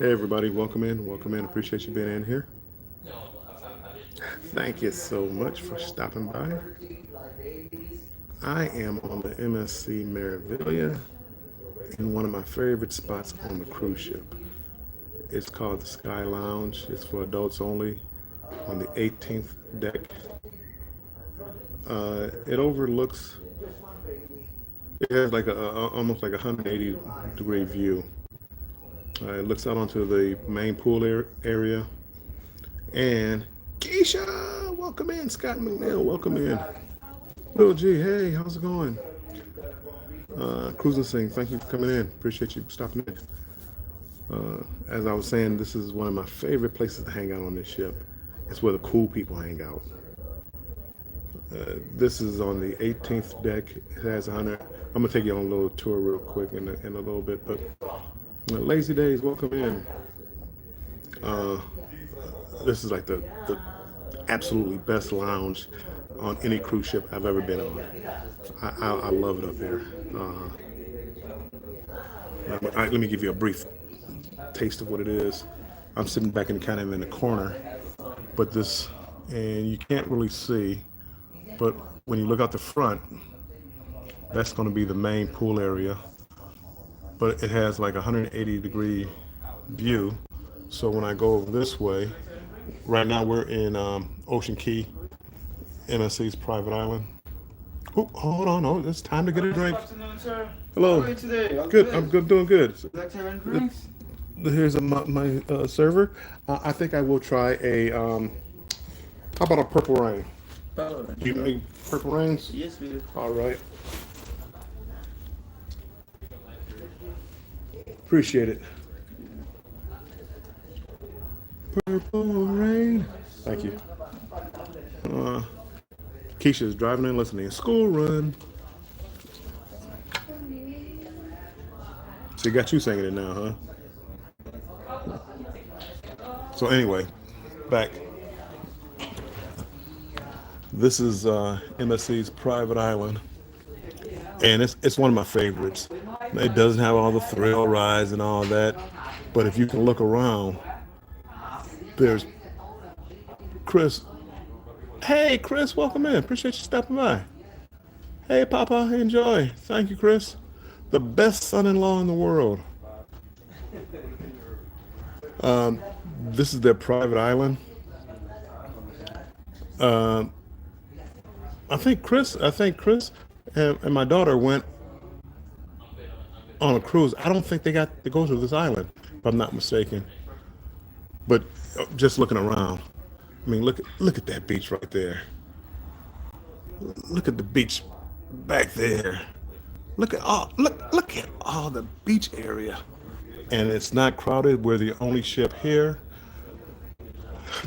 Hey everybody, welcome in, welcome in. Appreciate you being in here. Thank you so much for stopping by. I am on the MSC Merivilia in one of my favorite spots on the cruise ship. It's called the Sky Lounge. It's for adults only on the 18th deck. It overlooks, it has like almost like a 180 degree view. It looks out onto the main pool area. And Keisha, welcome in. Scott McNeil, welcome in. Lil G, hey, how's it going? Cruising Sing, thank you for coming in. Appreciate you stopping in. As I was saying, this is one of my favorite places to hang out on this ship. It's where the cool people hang out. This is on the 18th deck. It has 100. I'm gonna take you on a little tour real quick in a little bit, but Lazy Days, welcome in. Uh, this is like the absolutely best lounge on any cruise ship I've ever been on. I love it up here. Let me give you a brief taste of what it is. I'm sitting back in kind of in the corner, but this, and you can't really see, but when you look out the front, that's going to be the main pool area. But it has like a 180-degree view. So when I go over this way, right now we're in Ocean Key, MSC's private island. Oh, hold on, oh, it's time to get a drink. Good afternoon, sir. Hello. How are you today? All Good, I'm good, doing good. Like to have any drinks? Here's my server. I think I will try a, how about a purple rain? Do you make purple rains? Yes, we do. All right. Appreciate it. Purple rain. Thank you. Keisha's driving and listening. School run. So got you singing it now, huh? So anyway, back. This is MSC's private island, and it's one of my favorites. It doesn't have all the thrill rides and all that, but if you can look around, there's Chris. Hey, Chris, welcome in. Appreciate you stopping by. Hey, Papa, enjoy. Thank you, Chris. The best son-in-law in the world. This is their private island. I think Chris and my daughter went on a cruise. I don't think they got to go to this island, if I'm not mistaken. But just looking around, I mean, look at that beach right there. Look at the beach back there. Look at all the beach area, and it's not crowded. We're the only ship here.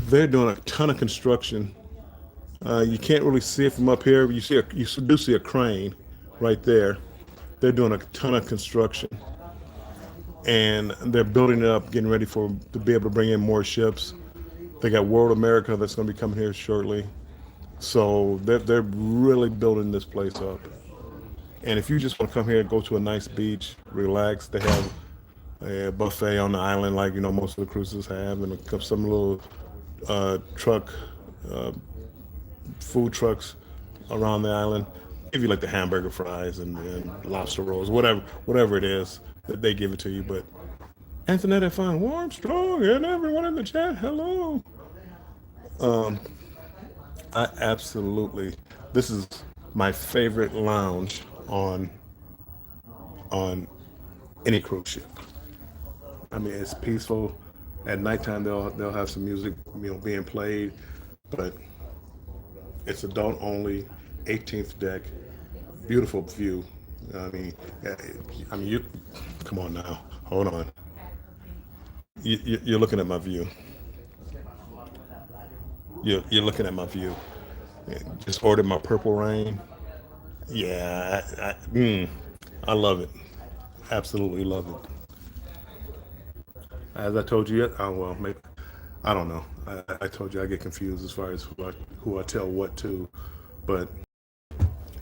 They're doing a ton of construction. You can't really see it from up here. You do see a crane right there. They're doing a ton of construction, and they're building it up, getting ready to be able to bring in more ships. They got World America that's going to be coming here shortly. So they're really building this place up. And if you just want to come here and go to a nice beach, relax, they have a buffet on the island like most of the cruises have, and some little truck uh, food trucks around the island. Give you like the hamburger fries and lobster rolls, whatever it is that they give it to you. But Antoinette Fine, warm, strong, and everyone in the chat, hello. I absolutely, this is my favorite lounge on any cruise ship. I mean, it's peaceful. At nighttime, they'll have some music, being played, but it's adult only, 18th deck, beautiful view. I mean, you come on now, hold on. You're looking at my view. You're looking at my view. Just ordered my purple rain. Yeah, I love it. Absolutely love it. As I told you, oh, well, maybe, I don't know. I told you I get confused as far as who I tell what to, but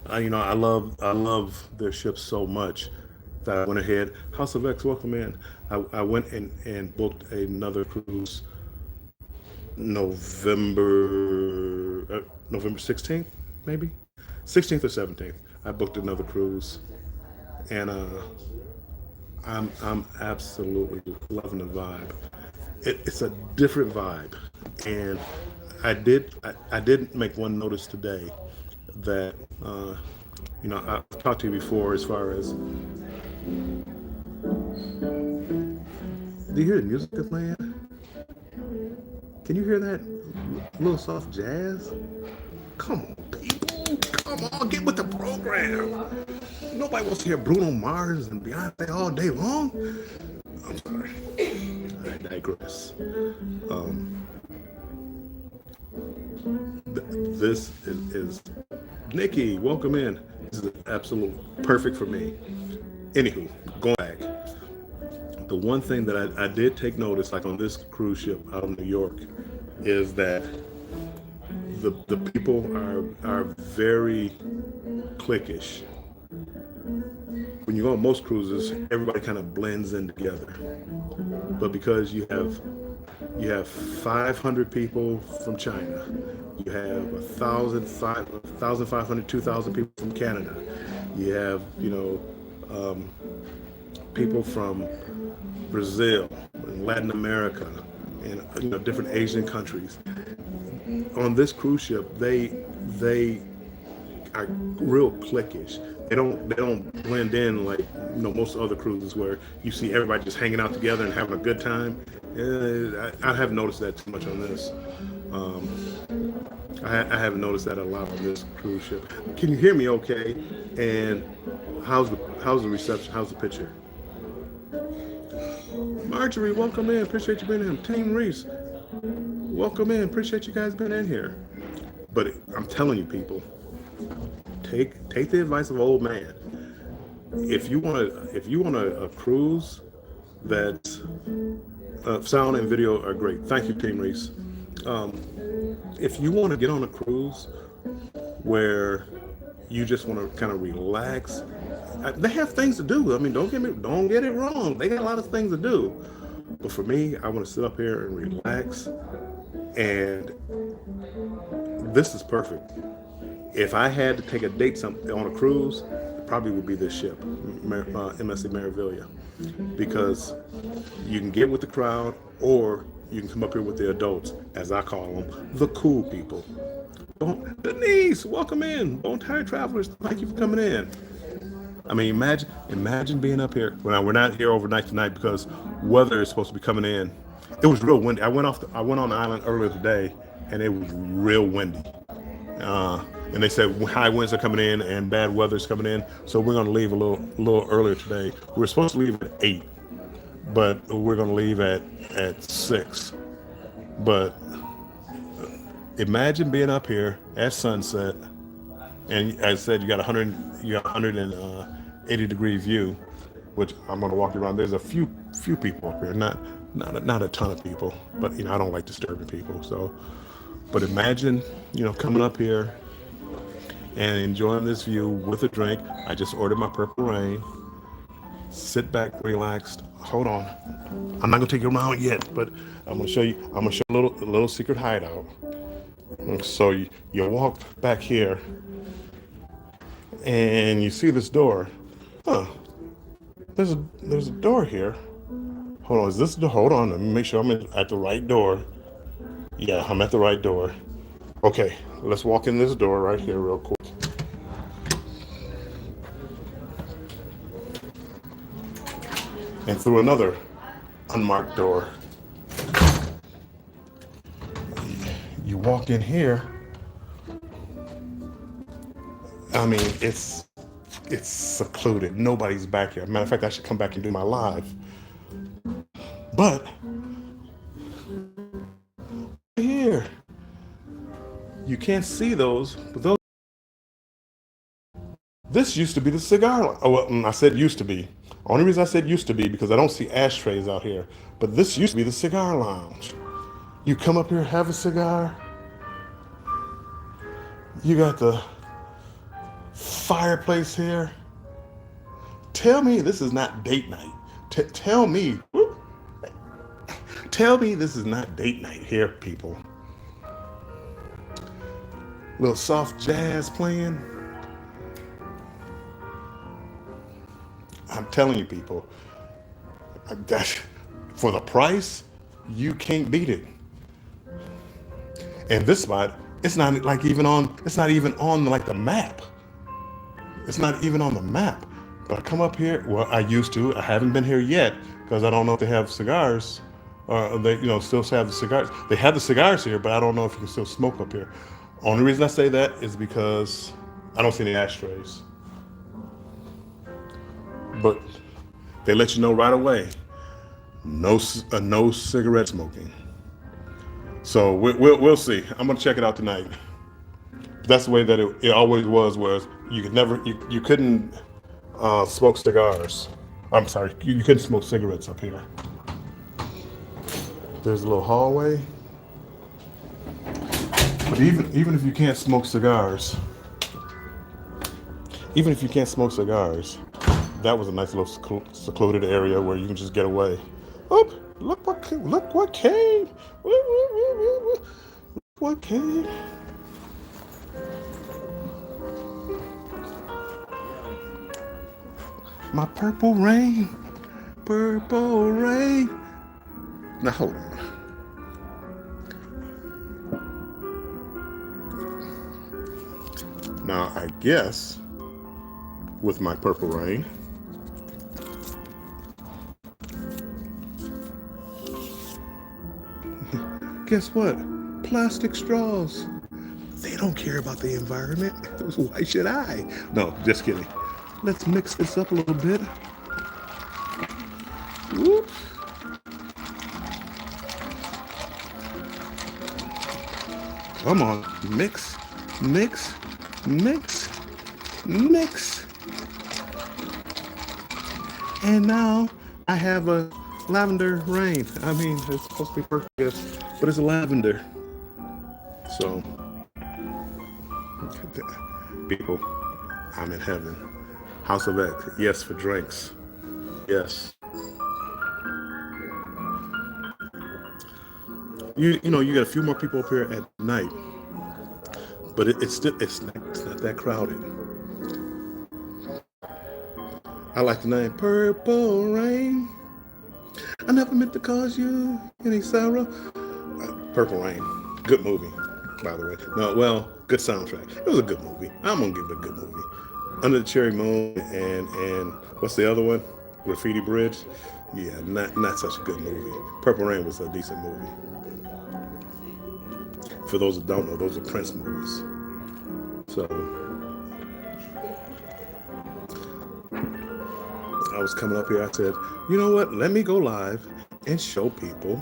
I love their ship so much, that I went ahead. House of X, welcome in. I went and booked another cruise November 16th, maybe 16th or 17th. I booked another cruise, and I'm absolutely loving the vibe. It's a different vibe, and I did make one notice today that I've talked to you before as far as, do you hear the music that's playing? Can you hear that little soft jazz? Come on, people. Come on, get with the program. Nobody wants to hear Bruno Mars and Beyonce all day long. I'm sorry. I digress. This is Nikki. Welcome in. This is absolutely perfect for me. Anywho, going back. The one thing that I did take notice, like on this cruise ship out of New York, is that the people are very cliquish. When you go on most cruises, everybody kind of blends in together. But because you have 500 people from China, you have 1,500, 2,000 people from Canada, you have people from Brazil and Latin America and different Asian countries. On this cruise ship, they are real cliquish. They don't blend in like most other cruises where you see everybody just hanging out together and having a good time. I haven't noticed that too much on this. I haven't noticed that a lot on this cruise ship. Can you hear me okay? And how's the reception? How's the picture? Marjorie, welcome in. Appreciate you being in. Team Reese, welcome in. Appreciate you guys being in here. But I'm telling you, people, take the advice of old man. If you want a cruise that sound and video are great. Thank you, Team Reese. If you want to get on a cruise where you just want to kind of relax, they have things to do. I mean, don't get it wrong. They got a lot of things to do. But for me, I want to sit up here and relax. And this is perfect. If I had to take a date on a cruise, it probably would be this ship, MSC Meraviglia, because you can get with the crowd, or you can come up here with the adults, as I call them, the cool people. Denise, welcome in. Bone Tired Travelers, thank you for coming in. I mean, imagine being up here. Well, we're not here overnight tonight because weather is supposed to be coming in. It was real windy. I went on the island earlier today, and it was real windy. And they said high winds are coming in and bad weather's coming in, so we're going to leave a little earlier today. We were supposed to leave at 8, but we're going to leave at 6. But imagine being up here at sunset, and as I said, you got 180 degree view, which I'm going to walk you around. There's a few people up here, not a ton of people, but I don't like disturbing people. So, but imagine coming up here and enjoying this view with a drink. I just ordered my Purple Rain. Sit back, relaxed. Hold on, I'm not gonna take you around yet, but I'm gonna show you. I'm gonna show a little secret hideout. So you walk back here, and you see this door. There's a door here. Hold on, is this the? Hold on, let me make sure I'm at the right door. Yeah, I'm at the right door. Okay, let's walk in this door right here real quick. And through another unmarked door. You walk in here. I mean, it's secluded. Nobody's back here. Matter of fact, I should come back and do my live. But here, you can't see those, but those. This used to be the cigar lounge. Oh, well, I said used to be. Only reason I said used to be because I don't see ashtrays out here. But this used to be the cigar lounge. You come up here, have a cigar. You got the fireplace here. Tell me this is not date night. Tell me. Tell me this is not date night here, people. Little soft jazz playing. I'm telling you, people, that for the price, you can't beat it. And this spot, it's not like even on. It's not even on like the map. It's not even on the map. But I come up here. Well, I used to. I haven't been here yet because I don't know if they have cigars, or they, still have the cigars. They have the cigars here, but I don't know if you can still smoke up here. Only reason I say that is because I don't see any ashtrays. But they let you know right away, no cigarette smoking. So we'll see. I'm gonna check it out tonight. That's the way that it always was. Whereas you couldn't smoke cigars. I'm sorry, you couldn't smoke cigarettes up here. There's a little hallway. But even if you can't smoke cigars, that was a nice little secluded area where you can just get away. Oh, look what came! Look what came! My purple rain, purple rain. Now hold on. Now I guess with my purple rain, guess what? Plastic straws. They don't care about the environment. Why should I? No, just kidding. Let's mix this up a little bit. Whoops. Come on, mix, mix, mix, mix. And now I have a lavender rain. I mean, it's supposed to be perfect, but it's lavender. So, people, I'm in heaven. House of X, yes for drinks. Yes. You got a few more people up here at night, but it's not that crowded. I like the name Purple Rain. I never meant to cause you any sorrow. Purple Rain, good movie, by the way. No, well, good soundtrack. It was a good movie. I'm gonna give it a good movie. Under the Cherry Moon and what's the other one? Graffiti Bridge. Yeah, not such a good movie. Purple Rain was a decent movie. For those that don't know, those are Prince movies. So I was coming up here. I said, you know what? Let me go live and show people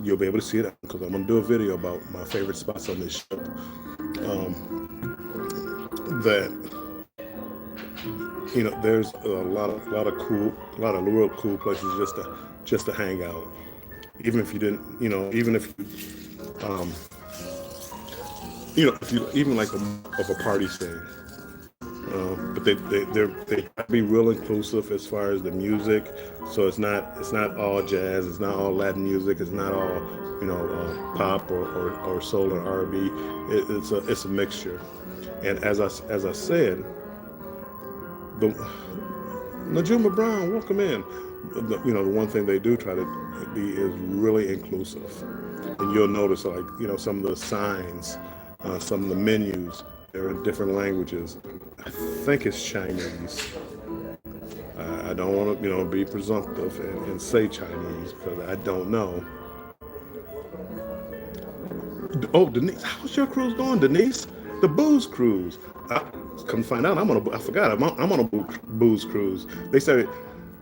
you'll be able to see it because I'm gonna do a video about my favorite spots on this ship. There's a lot of real cool places just to hang out. Even if you didn't, even like of a party scene. But they be real inclusive as far as the music. So it's not all jazz. It's not all Latin music. It's not all pop or soul or R&B. It's a mixture. And as I said, the Najuma Brown, welcome in. The one thing they do try to be is really inclusive. And you'll notice some of the signs, some of the menus, they're in different languages. I think it's Chinese. I don't want to be presumptive and say Chinese because I don't know. Oh, Denise, how's your cruise going, Denise? The booze cruise. Come find out, I'm on a booze cruise. They said,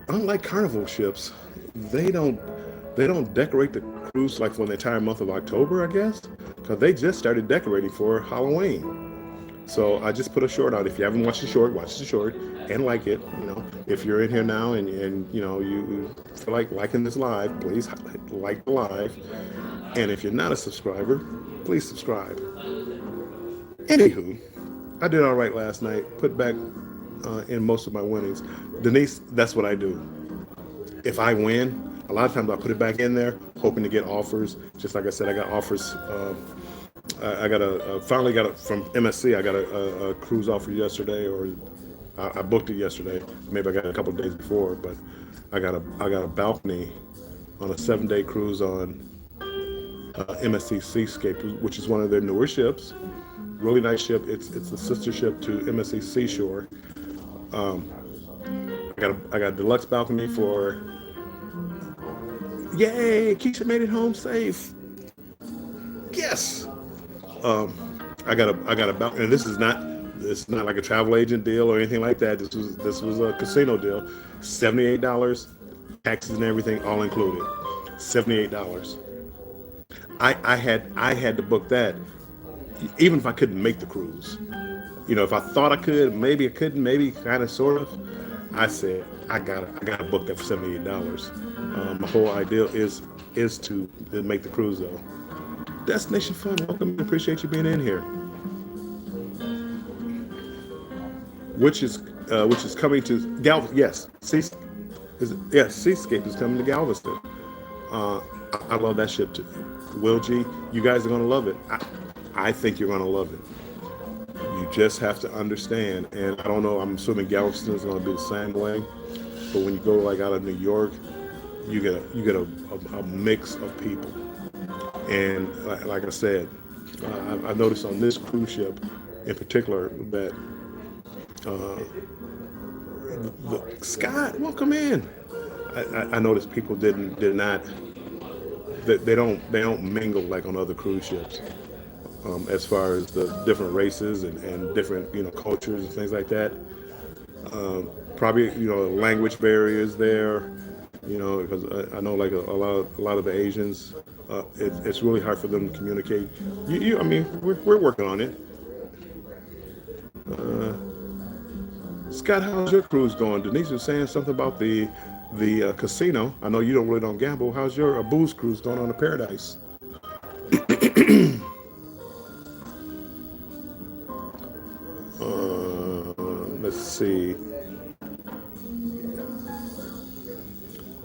unlike carnival ships, they don't decorate the cruise like for the entire month of October, I guess, because they just started decorating for Halloween. So I just put a short out. If you haven't watched the short, watch the short and like it. If you're in here now and you feel like liking this live, please like the live. And if you're not a subscriber, please subscribe. Anywho, I did all right last night. Put back in most of my winnings. Denise, that's what I do. If I win, a lot of times I put it back in there, hoping to get offers. Just like I said, I got offers. I got finally got it from MSC. I got a cruise offer yesterday, or I booked it yesterday. Maybe I got it a couple of days before, but I got a balcony on a 7-day cruise on MSC Seascape, which is one of their newer ships. Really nice ship. It's the sister ship to MSC Seashore. I got a deluxe balcony for. Yay! Keisha made it home safe. Yes. I got a balcony, and this is not like a travel agent deal or anything like that. This was a casino deal. $78, taxes and everything all included. $78. I had to book that, even if I couldn't make the cruise. If I thought I could, maybe I couldn't, maybe kind of sort of. I said I gotta book that for $78. My whole idea is to make the cruise though. Destination Fun, welcome. Appreciate you being in here. Which is coming to Galveston. Yes, Seascape is coming to Galveston. I love that ship too. Will G, you guys are gonna love it. I think you're gonna love it. You just have to understand, and I don't know. I'm assuming Galveston is gonna be the same way. But when you go like out of New York, you get a mix of people. And like I said, I noticed on this cruise ship in particular that Scott, welcome in. I noticed people did not. They don't mingle like on other cruise ships, as far as the different races and different cultures and things like that. Probably language barriers there. Because I know like a lot of the Asians, it's really hard for them to communicate. I mean, we're working on it. Scott, how's your cruise going? Denise was saying something about the casino. I know you don't gamble. How's your booze cruise going on to Paradise? Let's see.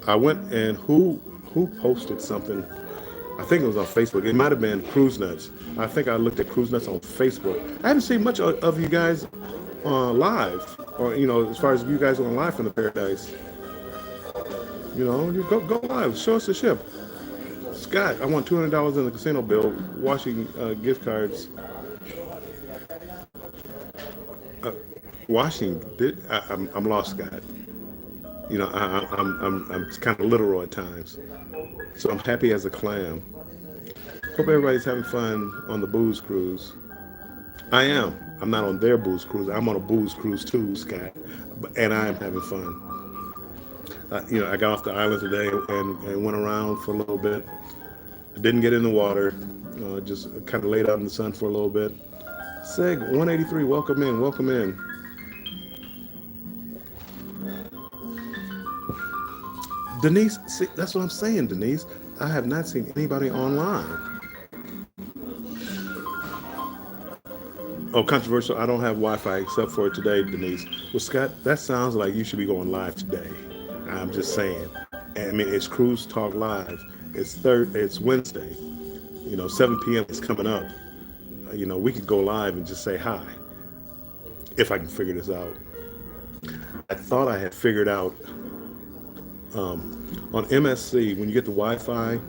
I went and who posted something? I think it was on Facebook. It might have been Cruise Nuts. I think I looked at Cruise Nuts on Facebook. I haven't seen much of you guys live, or as far as you guys going live from the Paradise. You go live. Show us the ship. Scott, I want $200 in the casino bill. Washing gift cards. Washing. I'm lost, Scott. I'm kind of literal at times. So I'm happy as a clam. Hope everybody's having fun on the booze cruise. I am. I'm not on their booze cruise. I'm on a booze cruise too, Scott. And I am having fun. I got off the island today and went around for a little bit. I didn't get in the water. Just kind of laid out in the sun for a little bit. Seg 183, welcome in, welcome in. Denise, see, that's what I'm saying, Denise. I have not seen anybody online. Oh, controversial. I don't have Wi-Fi except for today, Denise. Well, Scott, that sounds like you should be going live today. I'm just saying. I mean, it's Cruise Talk Live. It's Wednesday. 7 p.m. is coming up. We could go live and just say hi. If I can figure this out. I thought I had figured out on MSC, when you get the Wi-Fi,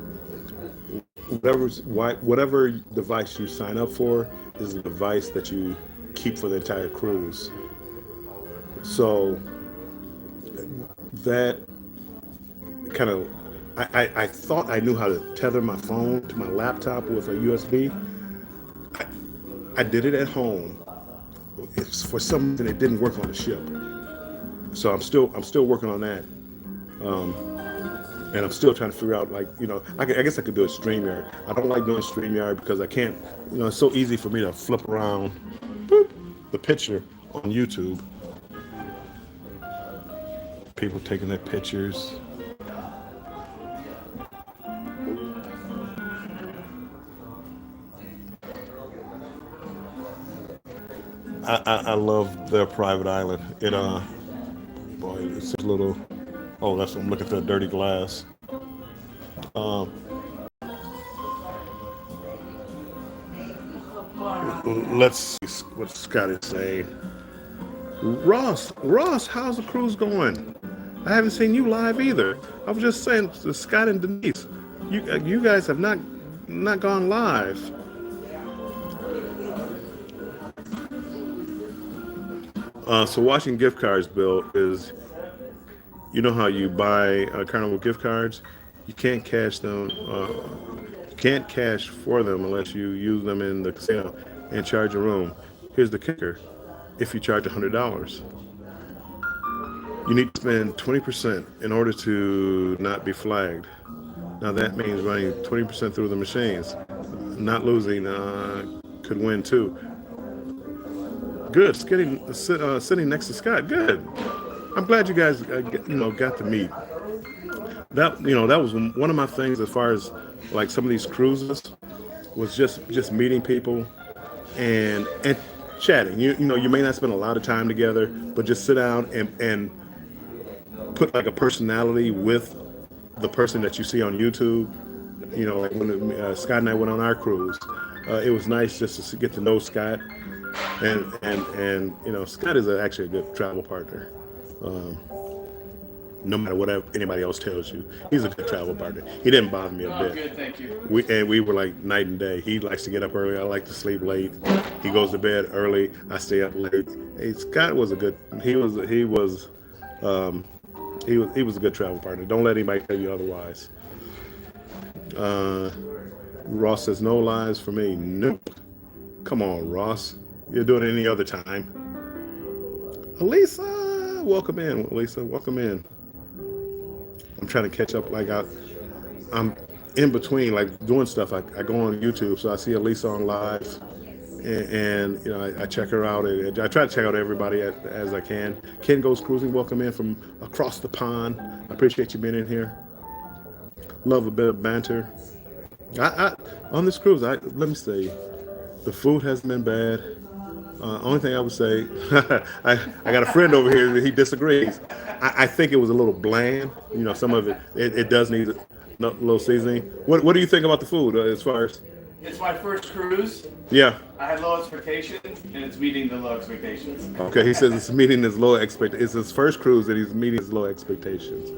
whatever device you sign up for is the device that you keep for the entire cruise. So that kind of, I thought I knew how to tether my phone to my laptop with a USB. I did it at home. For some reason, it didn't work on the ship. So I'm still working on that. And I'm still trying to figure out, I guess I could do a StreamYard. I don't like doing StreamYard because I can't, it's so easy for me to flip around the picture on YouTube. People taking their pictures. I love their private island. Boy, it's a little. Oh, that's I'm looking through a dirty glass. Um, let's see what Scott is saying. Ross, how's the cruise going? I haven't seen you live either. I was just saying to Scott and Denise, you guys have not gone live. So watching gift cards, Bill, is you know how you buy Carnival gift cards, you can't cash them. You can't cash for them unless you use them in the casino and charge a room. Here's the kicker: if you charge $100, you need to spend 20% in order to not be flagged. Now that means running 20% through the machines. Not losing could win too. Good, sitting next to Scott. Good. I'm glad you guys got to meet. That was one of my things as far as like some of these cruises was just meeting people and chatting. You may not spend a lot of time together, but just sit down and put like a personality with the person that you see on YouTube. Like when Scott and I went on our cruise, it was nice just to get to know Scott, and Scott is actually a good travel partner. Um, no matter what anybody else tells you, he's a good travel partner. He didn't bother me a Oh, bit. good, thank you. We were like night and day. He likes to get up early. I like to sleep late. He goes to bed early. I stay up late. Hey, Scott was a good. Um, he was a good travel partner. Don't let anybody tell you otherwise. Uh, Ross says no lies for me. Nope. Come on, Ross. You'll do it any other time. Elisa, welcome in. Elisa, welcome in. I'm trying to catch up. I'm in between, like doing stuff. I go on YouTube, so I see Elisa on live, and I check her out. And I try to check out everybody as I can. Ken goes cruising. Welcome in from across the pond. I appreciate you being in here. Love a bit of banter. I on this cruise. Let me say, the food hasn't been bad. Only thing I would say, I got a friend over here that he disagrees. I think it was a little bland. Some of it does need a little seasoning. What do you think about the food as far as? It's my first cruise. Yeah. I had low expectations, and it's meeting the low expectations. Okay, he says it's meeting his low expectations. It's his first cruise that he's meeting his low expectations.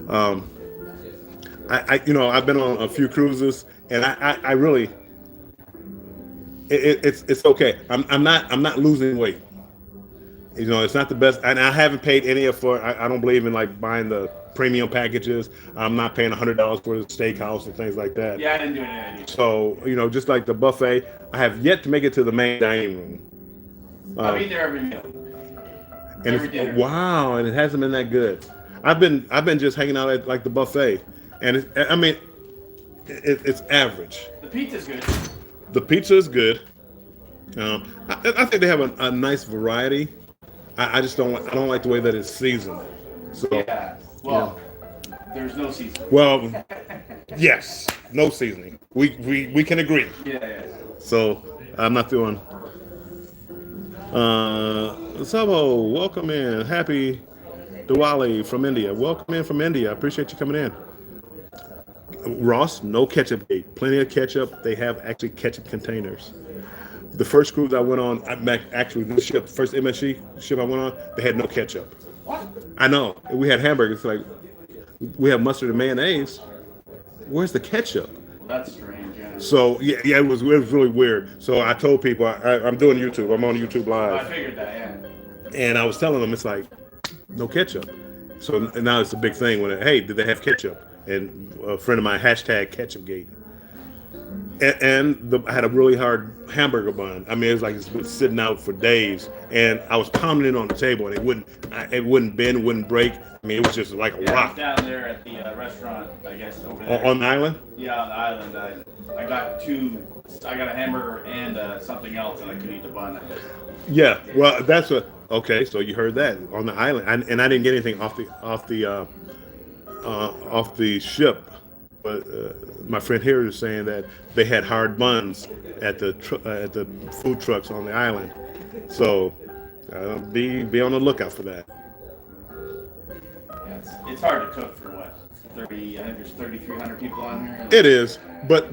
Um, I've been on a few cruises, and I really. It's okay. I'm not losing weight. It's not the best, and I haven't paid any for. I don't believe in like buying the premium packages. I'm not paying $100 for the steakhouse and things like that. Yeah, I didn't do any of that. So just like the buffet, I have yet to make it to the main dining room. I'll be there every meal. And Every dinner. wow, and it hasn't been that good. I've been just hanging out at like the buffet, and it's average. The pizza's good. The pizza is good. I think they have a nice variety. I just I don't like the way that it's seasoned. So Yeah. Well, there's no season. well, yes, no seasoning. We can agree. Yeah. So I'm not doing. Sabo, welcome in. Happy Diwali from India. Welcome in from India. I appreciate you coming in. Ross, no ketchup gate. Plenty of ketchup. They have actually ketchup containers. The first cruise I went on, this ship, first MSC ship I went on, they had no ketchup. What? I know. We had hamburgers. Like, we have mustard and mayonnaise. Where's the ketchup? That's strange. Yeah. So yeah, it was really weird. So I told people I'm doing YouTube. I'm on YouTube I Live, figured that. Yeah. and I was telling them it's like no ketchup. So now it's a big thing when hey, did they have ketchup? And a friend of mine #KetchupGate. I had a really hard hamburger bun. I mean, it was like it's been sitting out for days, and I was pounding it on the table, and it wouldn't bend, wouldn't break. I mean, it was just like a Yeah, rock. down there at the restaurant, I guess over there. On the island. Yeah, on the island. I got two. I got a hamburger and something else, and I couldn't eat the bun. Yeah, well, that's what. Okay, so you heard that on the island, and I didn't get anything off the ship. But my friend here is saying that they had hard buns at the food trucks on the island, So be on the lookout for that. Yeah, it's hard to cook for what 30. I think there's 3,300 people on here. It is, but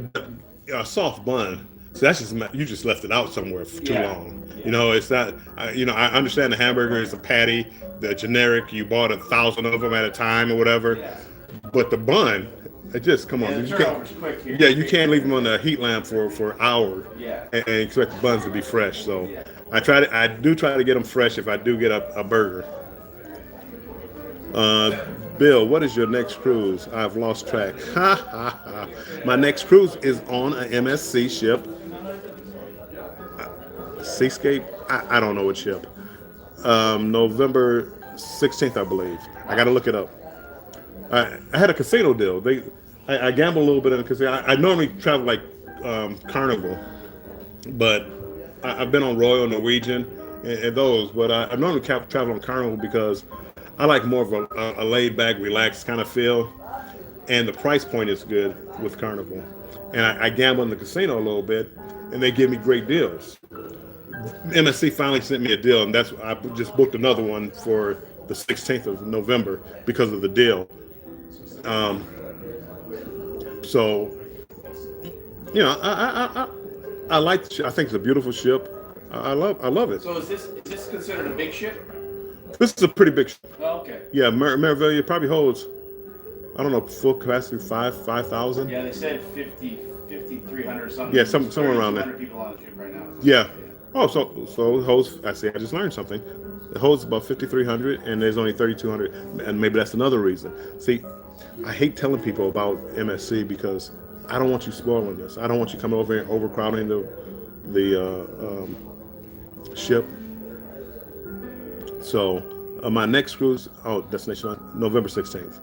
a soft bun. So that's just you just left it out somewhere for too Yeah. long. Yeah. You know, it's not. I understand the hamburger is a patty, the generic. You bought 1,000 of them at a time or whatever. Yeah. But the bun, it just come on. Yeah, the You can't, turnover's quick here. yeah, you can't leave them on the heat lamp for an hour Yeah. and expect the buns to be fresh. So Yeah. I do try to get them fresh if I do get a burger. Bill, what is your next cruise? I've lost track. Ha ha ha. My next cruise is on a MSC ship. Seascape? I don't know what ship. November 16th, I believe. I got to look it up. I had a casino deal. I gamble a little bit in the casino. I normally travel like Carnival, but I've been on Royal, Norwegian, and those. But I normally travel on Carnival because I like more of a laid back, relaxed kind of feel, and the price point is good with Carnival. And I gamble in the casino a little bit, and they give me great deals. MSC finally sent me a deal, and I just booked another one for the 16th of November because of the deal. So, I like. I think it's a beautiful ship. I love it. So is this considered a big ship? This is a pretty big ship. Oh, okay. Yeah, Marivelia probably holds, I don't know, full capacity 5,000. Yeah, they said 5,300 or something. Yeah, somewhere around there. 3,200 people on the ship right now. Yeah. Oh, so it holds. I just learned something. It holds about 5,300, and there's only 3,200, and maybe that's another reason. See, I hate telling people about MSC because I don't want you spoiling this. I don't want you coming over and overcrowding the ship. So my next cruise, destination November 16th.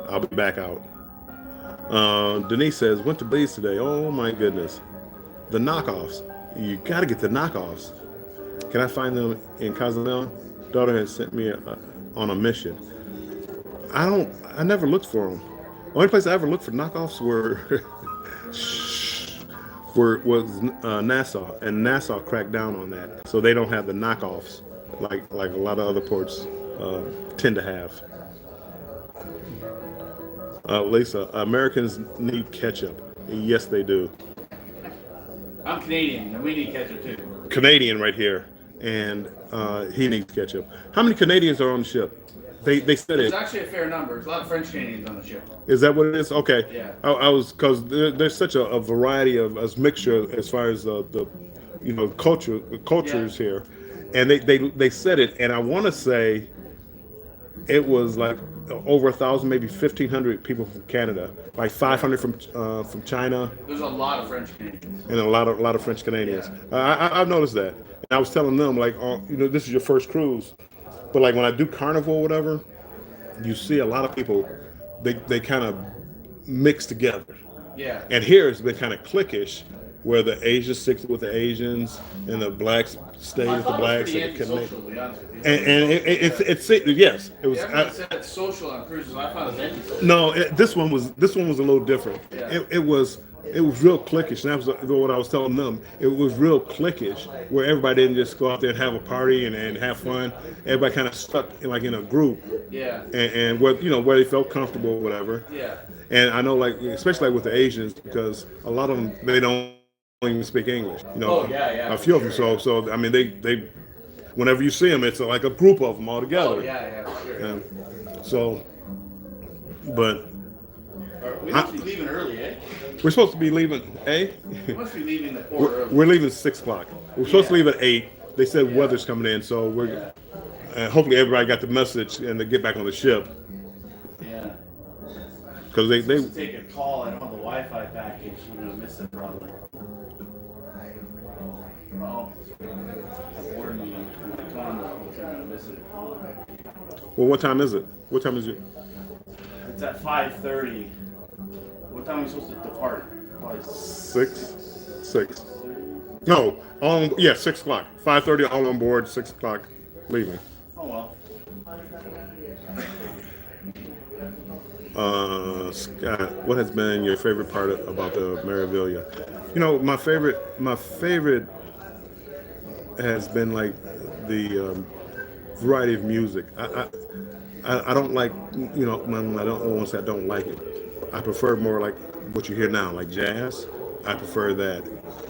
I'll be back out. Denise says, went to Blaze today. Oh my goodness. The knockoffs. You got to get the knockoffs. Can I find them in Cozumel? Daughter has sent me on a mission. I never looked for them. The only place I ever looked for knockoffs was Nassau, and Nassau cracked down on that. So they don't have the knockoffs like a lot of other ports tend to have. Lisa, Americans need ketchup. Yes, they do. I'm Canadian, and we need ketchup too. Canadian right here, and he needs ketchup. How many Canadians are on the ship? They said There's it. actually a fair number. There's a lot of French Canadians on the ship. Is that what it is? Okay. Yeah. I was because there's such a variety of a mixture as far as the cultures here, and they said it, and I want to say it was like over 1,000, maybe 1,500 people from Canada, like 500 from China, There's a lot of French Canadians. and a lot of French Canadians. I've noticed that, and I was telling them like, this is your first cruise, but like when I do Carnival or whatever, you see a lot of people, they kind of mix together. Yeah. And here it's been kind of cliquish, where the Asians stick with the Asians and the blacks stay I with the thought blacks it and was the pretty Canadians. antisocial, to be honest with you. And yes, it was. Everyone said it's social on cruises. I found it antisocial. No, this one was a little different. Yeah. It was real cliquish, and that was what I was telling them. It was real cliquish, where everybody didn't just go out there and have a party and have fun. Everybody kind of stuck in a group, Yeah. and where they felt comfortable, or whatever. Yeah. And I know, like especially with the Asians, because a lot of them they don't even speak English. Oh, yeah, a few of them. So I mean, they whenever you see them, it's like a group of them all together. Oh, yeah, for sure. And so, but We must be leaving early, eh? we're supposed to be leaving. We must be leaving the port early. We're leaving 6 o'clock. We're supposed to Yeah. leave at 8. They said Yeah. weather's coming in, so we're. Yeah. Hopefully everybody got the message and they get back on the ship Yeah. because they To take a call, I don't have the Wi-Fi package. I'm gonna miss it probably. Oh, a board meeting for my condo. I'm gonna miss it. well, what time is it? What time is it? It's at 5:30. What time are we supposed to depart? Probably 6. No, 6 o'clock. 5:30 all on board. 6 o'clock leaving. Oh well. Scott, what has been your favorite part about the Marivelia? My favorite has been like the variety of music. I don't like, I don't want to say I don't like it. I prefer more like what you hear now, like jazz. I prefer that.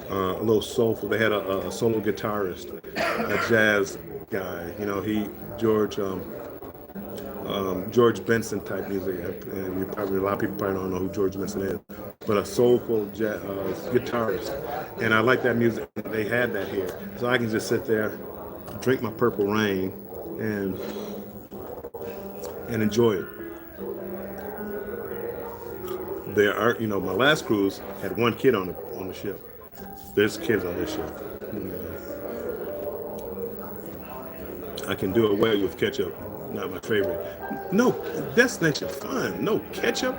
A little soulful. They had a solo guitarist, a jazz guy. George Benson type music. And a lot of people probably don't know who George Benson is, but a soulful guitarist. And I like that music. They had that here, so I can just sit there, drink my Purple Rain, and enjoy it. There are, my last cruise had one kid on the ship. There's kids on this ship. I can do away with ketchup. Not my favorite. No, destination fun. No ketchup.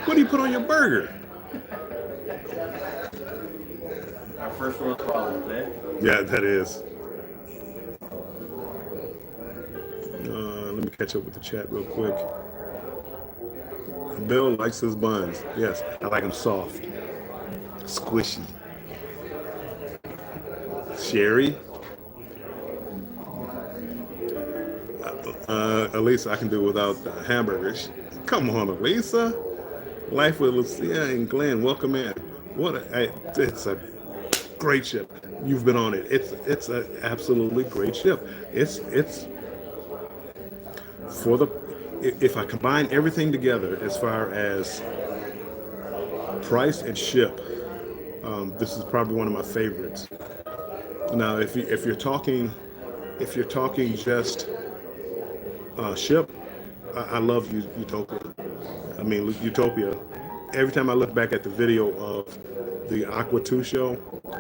What do you put on your burger? Our first world problems, eh? Yeah, that is. Let me catch up with the chat real quick. Bill likes his buns. Yes, I like them soft, squishy. Sherry. Elisa, I can do without the hamburgers. Come on, Elisa. Life with Lucia and Glenn. Welcome in. It's a great ship. You've been on it. It's an absolutely great ship. It's for the. If I combine everything together, as far as price and ship, this is probably one of my favorites. Now, if you're talking just ship, I love Utopia. I mean, Utopia. Every time I look back at the video of the Aqua 2 show,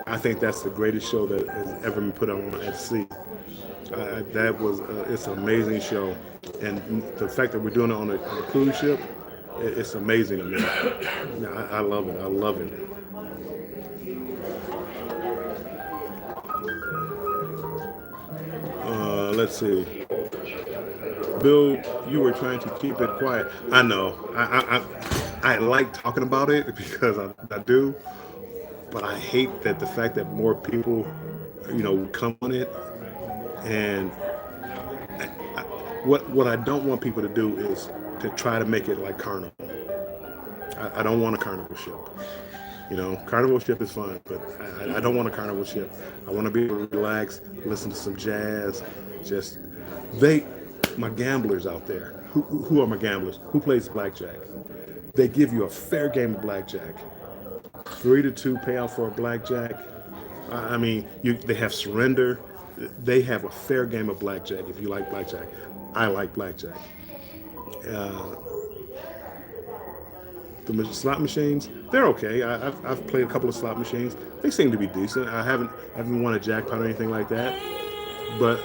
I think that's the greatest show that has ever been put on at sea. It's an amazing show, and the fact that we're doing it on a cruise ship, it's amazing to me. I love it. I love it. Let's see. Bill, you were trying to keep it quiet. I know. I like talking about it because I do, but I hate that the fact that more people, come on it. And what I don't want people to do is to try to make it like Carnival. I don't want a Carnival ship. Carnival ship is fun, but I don't want a Carnival ship. I want to be able to relax, listen to some jazz. My gamblers out there. Who are my gamblers? Who plays blackjack? They give you a fair game of blackjack. 3-2 payout for a blackjack. I mean, they have surrender. They have a fair game of blackjack if you like blackjack. I like blackjack. The slot machines, they're okay. I've played a couple of slot machines. They seem to be decent. I haven't won a jackpot or anything like that. But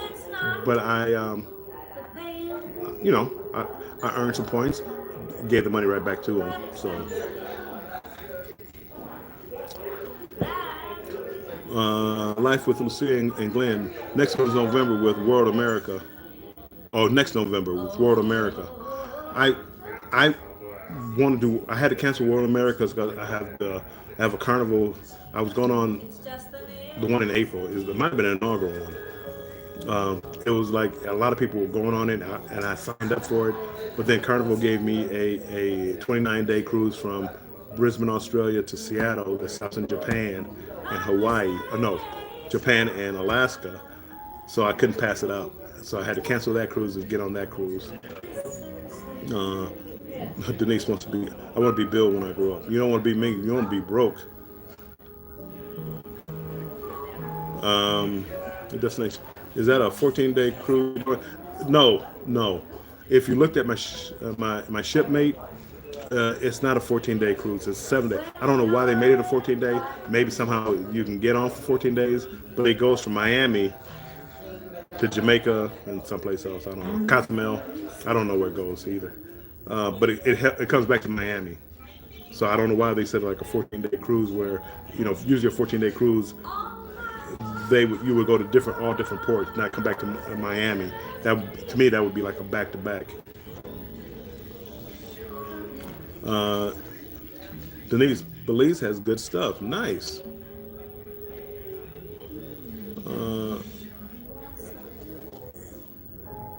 I I earned some points, gave the money right back to them. So Life with Lucia and Glenn. Next one's November with World America. Oh, next November with World America. I want to do. I had to cancel World America because I have a carnival. I was going on the one in April. It might have been an inaugural one. It was like a lot of people were going on it, and I signed up for it. But then Carnival gave me a 29-day cruise from Brisbane, Australia to Seattle that stops in Japan and Hawaii. No, Japan and Alaska. So I couldn't pass it up. So I had to cancel that cruise and get on that cruise. Denise wants to be. I want to be Bill when I grow up. You don't want to be me. You want to be broke. The destination. Is that a 14-day cruise? No. If you looked at my shipmate, it's not a 14-day cruise. It's 7-day. I don't know why they made it a 14-day. Maybe somehow you can get on for 14 days, but it goes from Miami to Jamaica and someplace else. I don't know. Cozumel. I don't know where it goes either. But it comes back to Miami. So I don't know why they said like a 14-day cruise where, usually a 14-day cruise, you would go to all different ports, not come back to Miami. To me, that would be like a back-to-back. Denise, Belize has good stuff. Nice.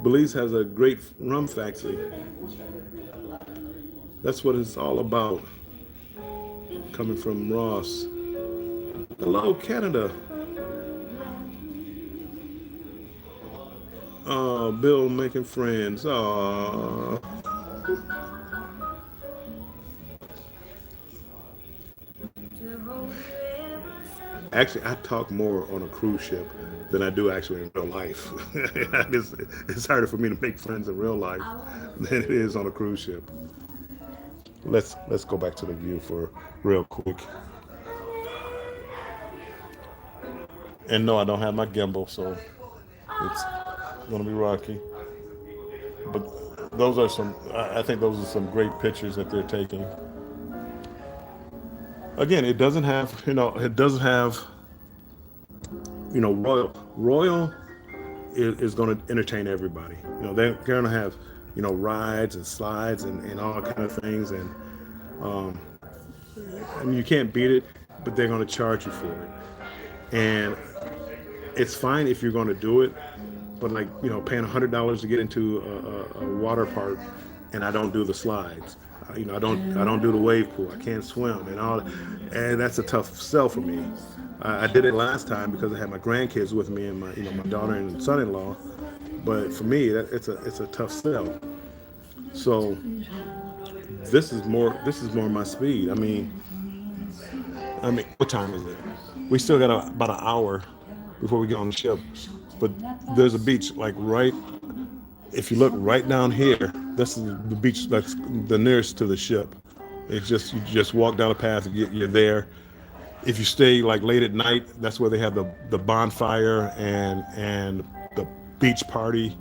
Belize has a great rum factory. That's what it's all about. Coming from Ross. Hello, Canada. Oh, Bill making friends. Oh. Actually, I talk more on a cruise ship than I do actually in real life. It's harder for me to make friends in real life than it is on a cruise ship. Let's go back to the view for real quick. And no, I don't have my gimbal, so it's gonna be rocky. But those are some. I think those are some great pictures that they're taking. Again, it doesn't have. It doesn't have. Royal is going to entertain everybody. They're going to have, rides and slides and all kind of things, and I mean, you can't beat it, but they're going to charge you for it. And it's fine if you're going to do it, but like, paying $100 to get into a water park, and I don't do the slides. I don't do the wave pool. I can't swim and all, and that's a tough sell for me. I did it last time because I had my grandkids with me and my daughter and son-in-law. But for me, it's a tough sell. So this is more my speed. I mean, what time is it? We still got about an hour before we get on the ship. But there's a beach like right. If you look right down here, this is the beach that's the nearest to the ship. It's just you just walk down the path, you're there. If you stay like late at night, that's where they have the bonfire and the beach party,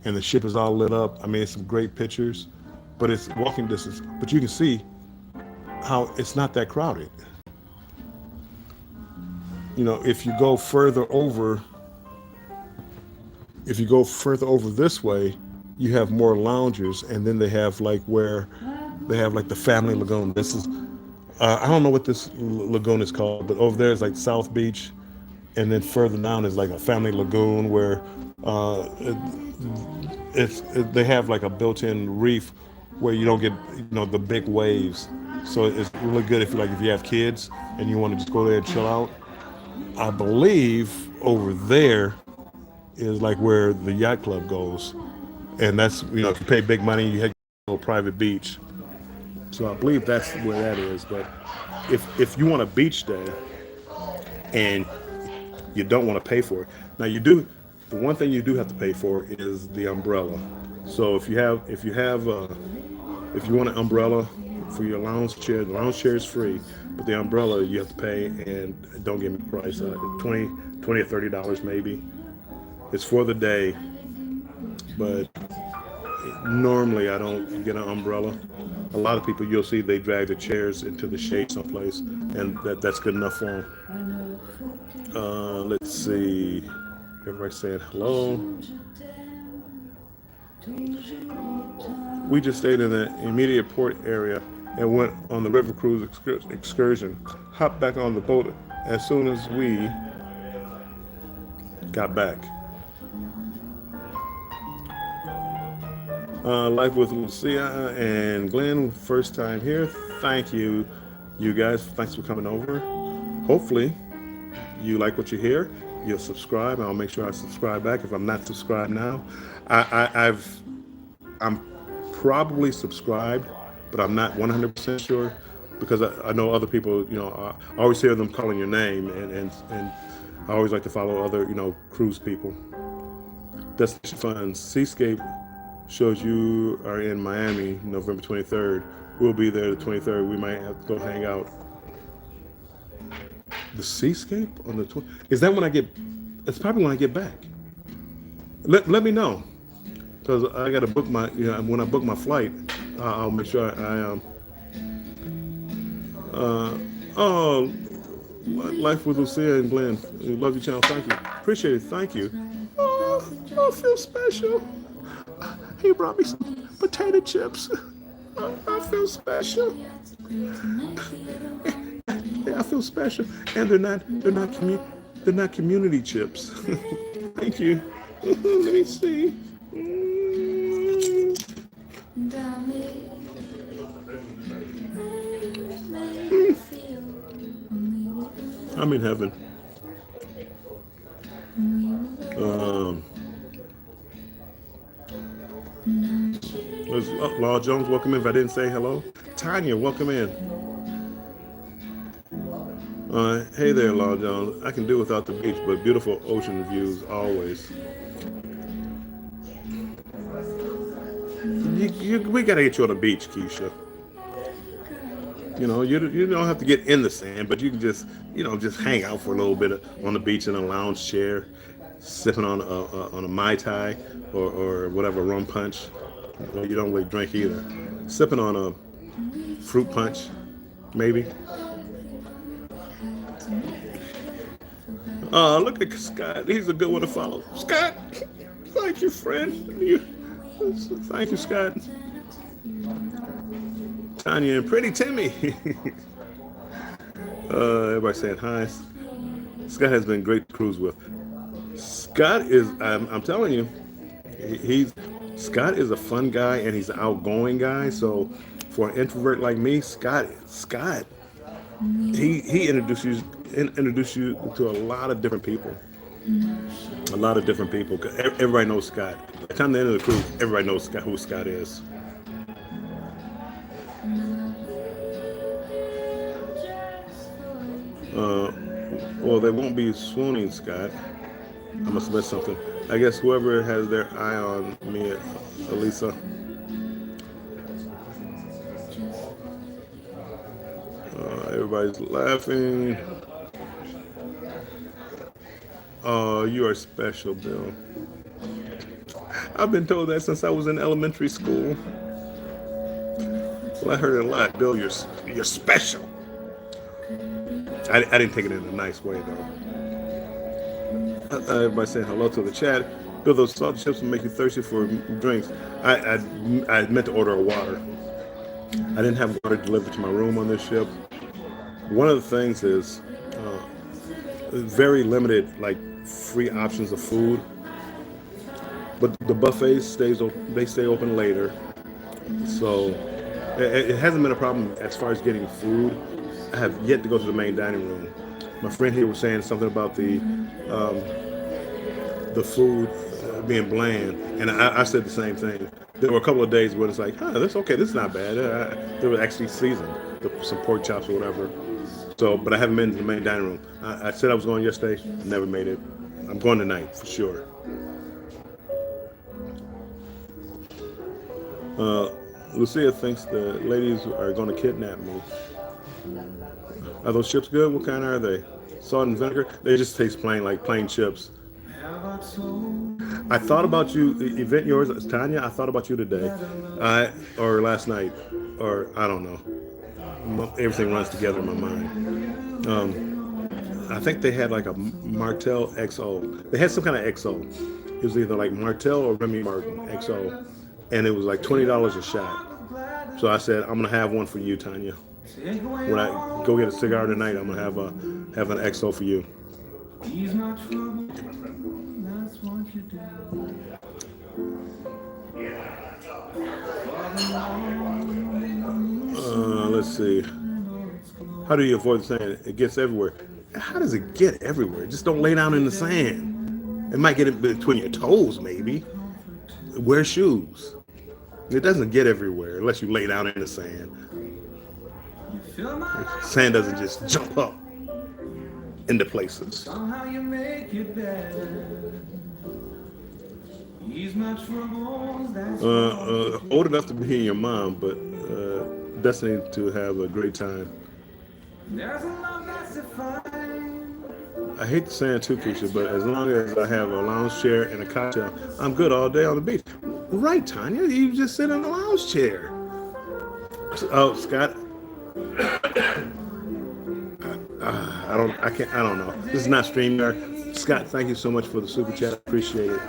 and the ship is all lit up. I mean, it's some great pictures, but it's walking distance. But you can see how it's not that crowded. If you go further over this way, you have more loungers, and then they have like where they have like the family lagoon. This is I don't know what this lagoon is called, but over there is like South Beach, and then further down is like a family lagoon where they have like a built-in reef where you don't get the big waves. So it's really good if you have kids and you want to just go there and chill out. I believe over there is like where the yacht club goes, and that's if you pay big money, you have a private beach. So I believe that's where that is. But if you want a beach day and you don't want to pay for it, now you do. The one thing you do have to pay for is the umbrella. So if you want an umbrella for your lounge chair, the lounge chair is free, but the umbrella you have to pay. And don't give me the price, $20 or $30 maybe. It's for the day, but normally I don't get an umbrella. A lot of people you'll see they drag the chairs into the shade someplace, and that's good enough for them. Let's see. Everybody saying hello. We just stayed in the immediate port area and went on the river cruise excursion. Hopped back on the boat as soon as we got back. Life with Lucia and Glenn, first time here. Thank you, you guys. Thanks for coming over. Hopefully, you like what you hear. You'll subscribe. I'll make sure I subscribe back if I'm not subscribed now. I'm probably subscribed, but I'm not 100% sure because I know other people. I always hear them calling your name, and I always like to follow other cruise people. Destination Fun Seascape shows you are in Miami November 23rd. We'll be there the 23rd. We might have to go hang out. The Seascape on the 20th? Is that when I get? It's probably when I get back. Let me know, because I got to book my. When I book my flight, I'll make sure I oh, Life with Lucia and Glenn. Love your channel. Thank you. Appreciate it. Thank you. Oh, I feel special. He brought me some potato chips. I feel special. Yeah, I feel special, and they're not community chips. Thank you. Let me see. I'm in heaven. Um, Law Jones, welcome in. If I didn't say hello, Tanya, welcome in. Hey there, Law Jones. I can do without the beach, but beautiful ocean views always. We gotta get you on the beach, Keisha. You don't have to get in the sand, but you can just just hang out for a little bit on the beach in a lounge chair, sipping on a mai tai or whatever rum punch. Well, you don't really drink either. Sipping on a fruit punch, maybe. Look at Scott. He's a good one to follow. Scott, thank you, friend. Thank you, Scott. Tanya and Pretty Timmy. Everybody saying hi. Scott has been great to cruise with. Scott is, I'm telling you, Scott is a fun guy and he's an outgoing guy. So for an introvert like me, Scott, he introduced you to a lot of different people. A lot of different people. Everybody knows Scott. By the time the end of the cruise, everybody knows who Scott is. Well, they won't be swooning, Scott. I must have missed something. I guess whoever has their eye on me, Elisa. Everybody's laughing. Oh, you are special, Bill. I've been told that since I was in elementary school. Well, I heard it a lot. Bill, you're special. I didn't take it in a nice way, though. Everybody saying hello to the chat. Bill, those salt chips will make you thirsty for drinks. I meant to order a water. I didn't have water delivered to my room on this ship. One of the things is very limited, like free options of food. But the buffets stay open later, so it hasn't been a problem as far as getting food. I have yet to go to the main dining room. My friend here was saying something about the food being bland, and I said the same thing. There were a couple of days where it's like, that's okay, this is not bad. They were actually seasoned, some pork chops or whatever. So, but I haven't been to the main dining room. I said I was going yesterday, never made it. I'm going tonight for sure. Lucia thinks the ladies are going to kidnap me. Are those chips good? What kind are they? Salt and vinegar? They just taste plain, like plain chips. I thought about you, event yours, Tanya. I thought about you today, or last night, or I don't know. Everything runs together in my mind. I think they had like a Martell XO. They had some kind of XO. It was either like Martell or Remy Martin XO, and it was like $20 a shot. So I said, I'm gonna have one for you, Tanya. When I go get a cigar tonight, I'm gonna have an XO for you. Let's see. How do you avoid saying it gets everywhere? How does it get everywhere? Just don't lay down in the sand. It might get in between your toes, maybe. Wear shoes. It doesn't get everywhere unless you lay down in the sand. Sand doesn't just jump up into places. Old enough to be your mom, but destined to have a great time. I hate the sand too, Keisha, but as long as I have a lounge chair and a cocktail, I'm good all day on the beach. Right, Tanya, you just sit on a lounge chair. Oh, Scott. I don't know. This is not StreamYard. Scott, thank you so much for the super chat. I appreciate it.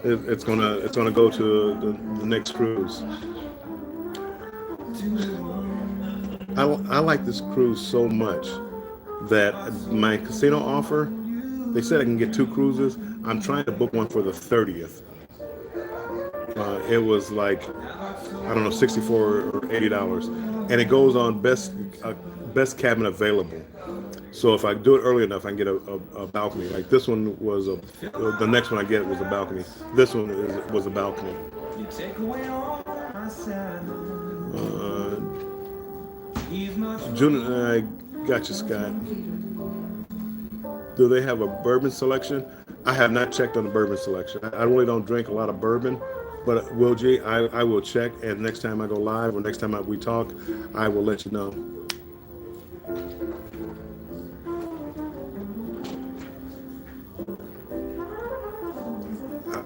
It's gonna go to the next cruise. I like this cruise so much that my casino offer, they said I can get 2 cruises. I'm trying to book one for the 30th. It was like, I don't know, $64 or $80, and it goes on best cabin available. So if I do it early enough, I can get a balcony. Like this one was the next one I get was a balcony. This one was a balcony. You take away all my sadness. June, I got you, Scott. Do they have a bourbon selection? I have not checked on the bourbon selection. I really don't drink a lot of bourbon, but Will G, I will check. And next time I go live or next time we talk, I will let you know.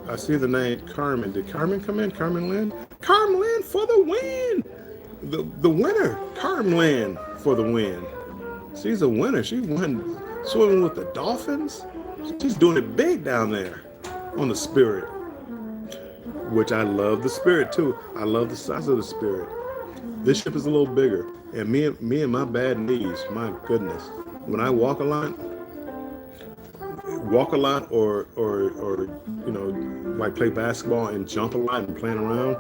I see the name Carmen. Did Carmen come in? Carmen Lynn? Carmen Lynn for the win! The winner, Carmen Lynn for the win. She's a winner. She won swimming with the dolphins. She's doing it big down there on the Spirit, which I love the Spirit too. I love the size of the Spirit. This ship is a little bigger, and me and my bad knees, my goodness. When I walk a lot, or you know, like play basketball and jump a lot and playing around,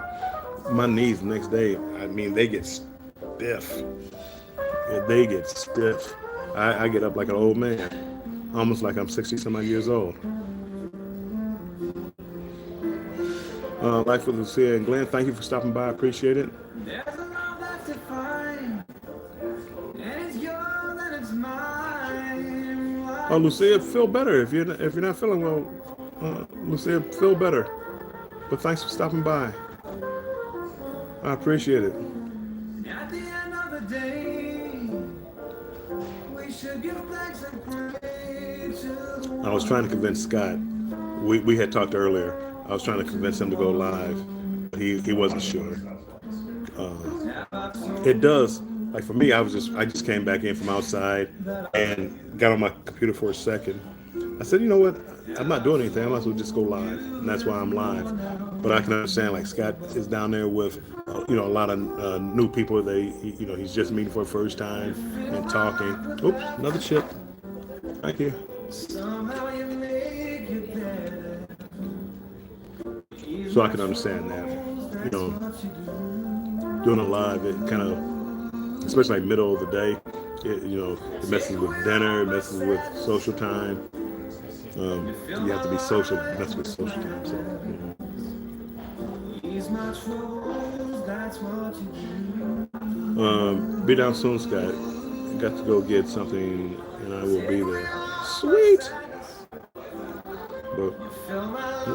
my knees the next day, I mean, they get stiff. They get stiff. I get up like an old man, almost like I'm 60-some odd years old. Life with Lucia and Glenn, thank you for stopping by. I appreciate it. There's a love that's defined, and it's yours and it's mine. Oh, Lucia, feel better. If you're not feeling well, Lucia, feel better. But thanks for stopping by. I appreciate it. At the end of the day, we should give thanks and pray to the I was trying to convince Scott. We had talked earlier. I was trying to convince him to go live. But he wasn't sure. It does. Like for me, I just came back in from outside and got on my computer for a second. I said, you know what? I'm not doing anything. I might as well just go live, and that's why I'm live. But I can understand, like Scott is down there with, you know, a lot of new people. He's just meeting for the first time and talking. Oops, another chip. Thank you. somehow you make it better. So I can understand that. You know, doing a live, it kind of, especially like middle of the day, it messes with dinner, it messes with social time. You have to be social, mess with social time. So, Ease my troubles, that's what you do. be down soon, Scott. Got to go get something, and I will be there. Sweet. But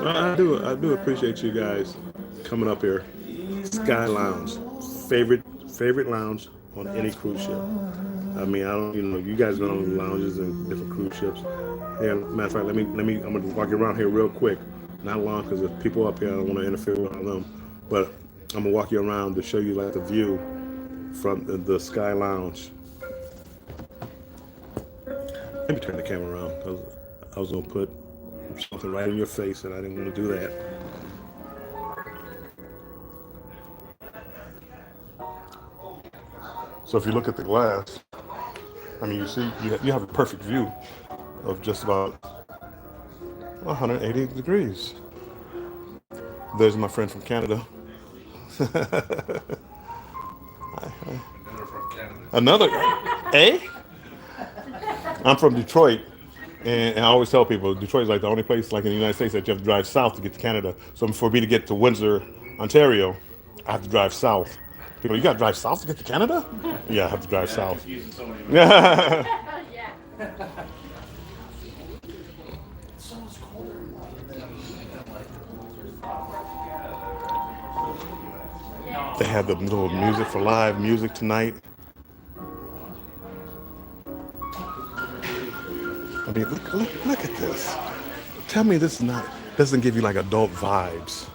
I do appreciate you guys coming up here. Sky Lounge, favorite lounge on any cruise ship. I mean, you guys been on lounges and different cruise ships. Yeah, matter of fact, I'm gonna walk you around here real quick. Not long, because if people up here, I don't want to interfere with them. But I'm gonna walk you around to show you like the view from the Sky Lounge. Let me turn the camera around, because I was gonna put something right in your face, and I didn't want to do that. So if you look at the glass, I mean, you see, you have a perfect view of just about 180 degrees. There's my friend from Canada. Another, eh? I'm from Detroit, and I always tell people Detroit is like the only place, like in the United States, that you have to drive south to get to Canada. So for me to get to Windsor, Ontario, I have to drive south. People, you got to drive south to get to Canada? Yeah, I have to drive south. Yeah. They have the little music for live music tonight. I mean, look at this. Tell me this doesn't give you like adult vibes.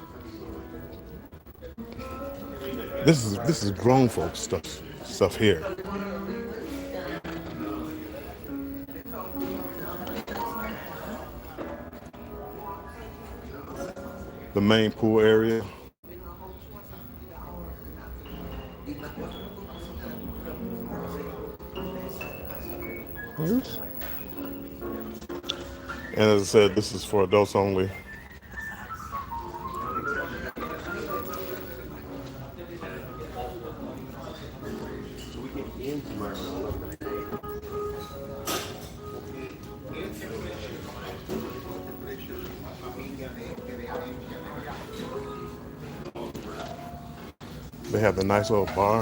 This is grown folks stuff here. The main pool area. And as I said, this is for adults only. They have the nice little bar.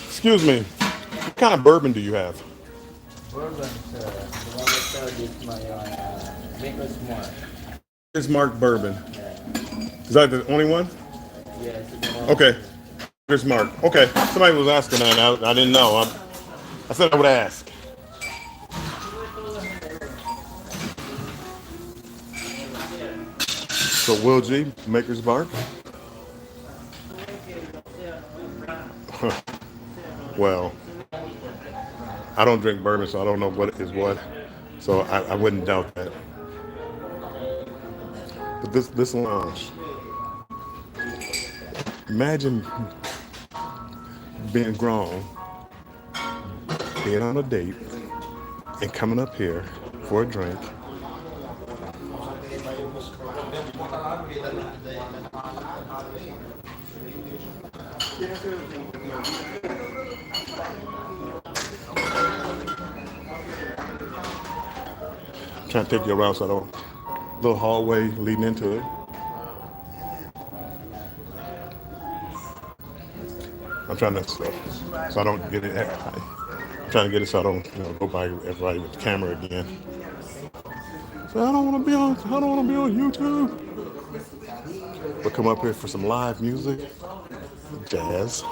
Excuse me. What kind of bourbon do you have? Bourbon, sir. The one that served is my Maker's Mark. It's Mark Bourbon. Yeah. Is that the only one? Yes, it's the one. Okay. Here's Mark. Okay. Somebody was asking that. And I didn't know. I said I would ask. So Will G, Maker's Mark. Well, I don't drink bourbon, so I don't know what is what. So I wouldn't doubt that. But this lounge, imagine being grown, being on a date, and coming up here for a drink. Trying to take you around so I don't. Little hallway leading into it. I'm trying to so I don't get it. I'm trying to get it so I don't go by everybody with the camera again. So I don't want to be on YouTube. But come up here for some live music, jazz.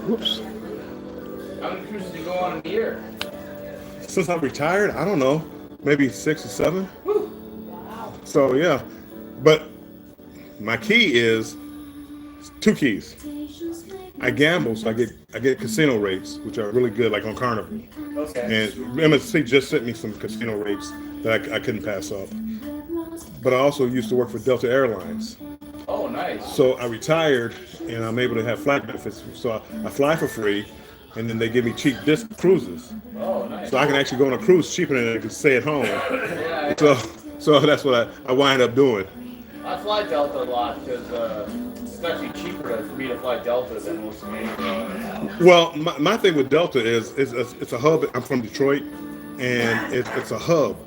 Whoops. How many cruises do you go on a year? Since I'm retired, I don't know, maybe 6 or 7. So yeah, but my key is 2 keys. I gamble, so I get casino rates, which are really good, like on Carnival. Okay. And MSC just sent me some casino rates that I couldn't pass up. But I also used to work for Delta Airlines. Oh, nice. So I retired, and I'm able to have flight benefits. So I fly for free, and then they give me cheap disc cruises. Oh, nice. So I can actually go on a cruise cheaper than I can stay at home. Yeah, So that's what I wind up doing. I fly Delta a lot because it's actually cheaper for me to fly Delta than most of me. Well, my thing with Delta is it's a hub. I'm from Detroit, and it's a hub.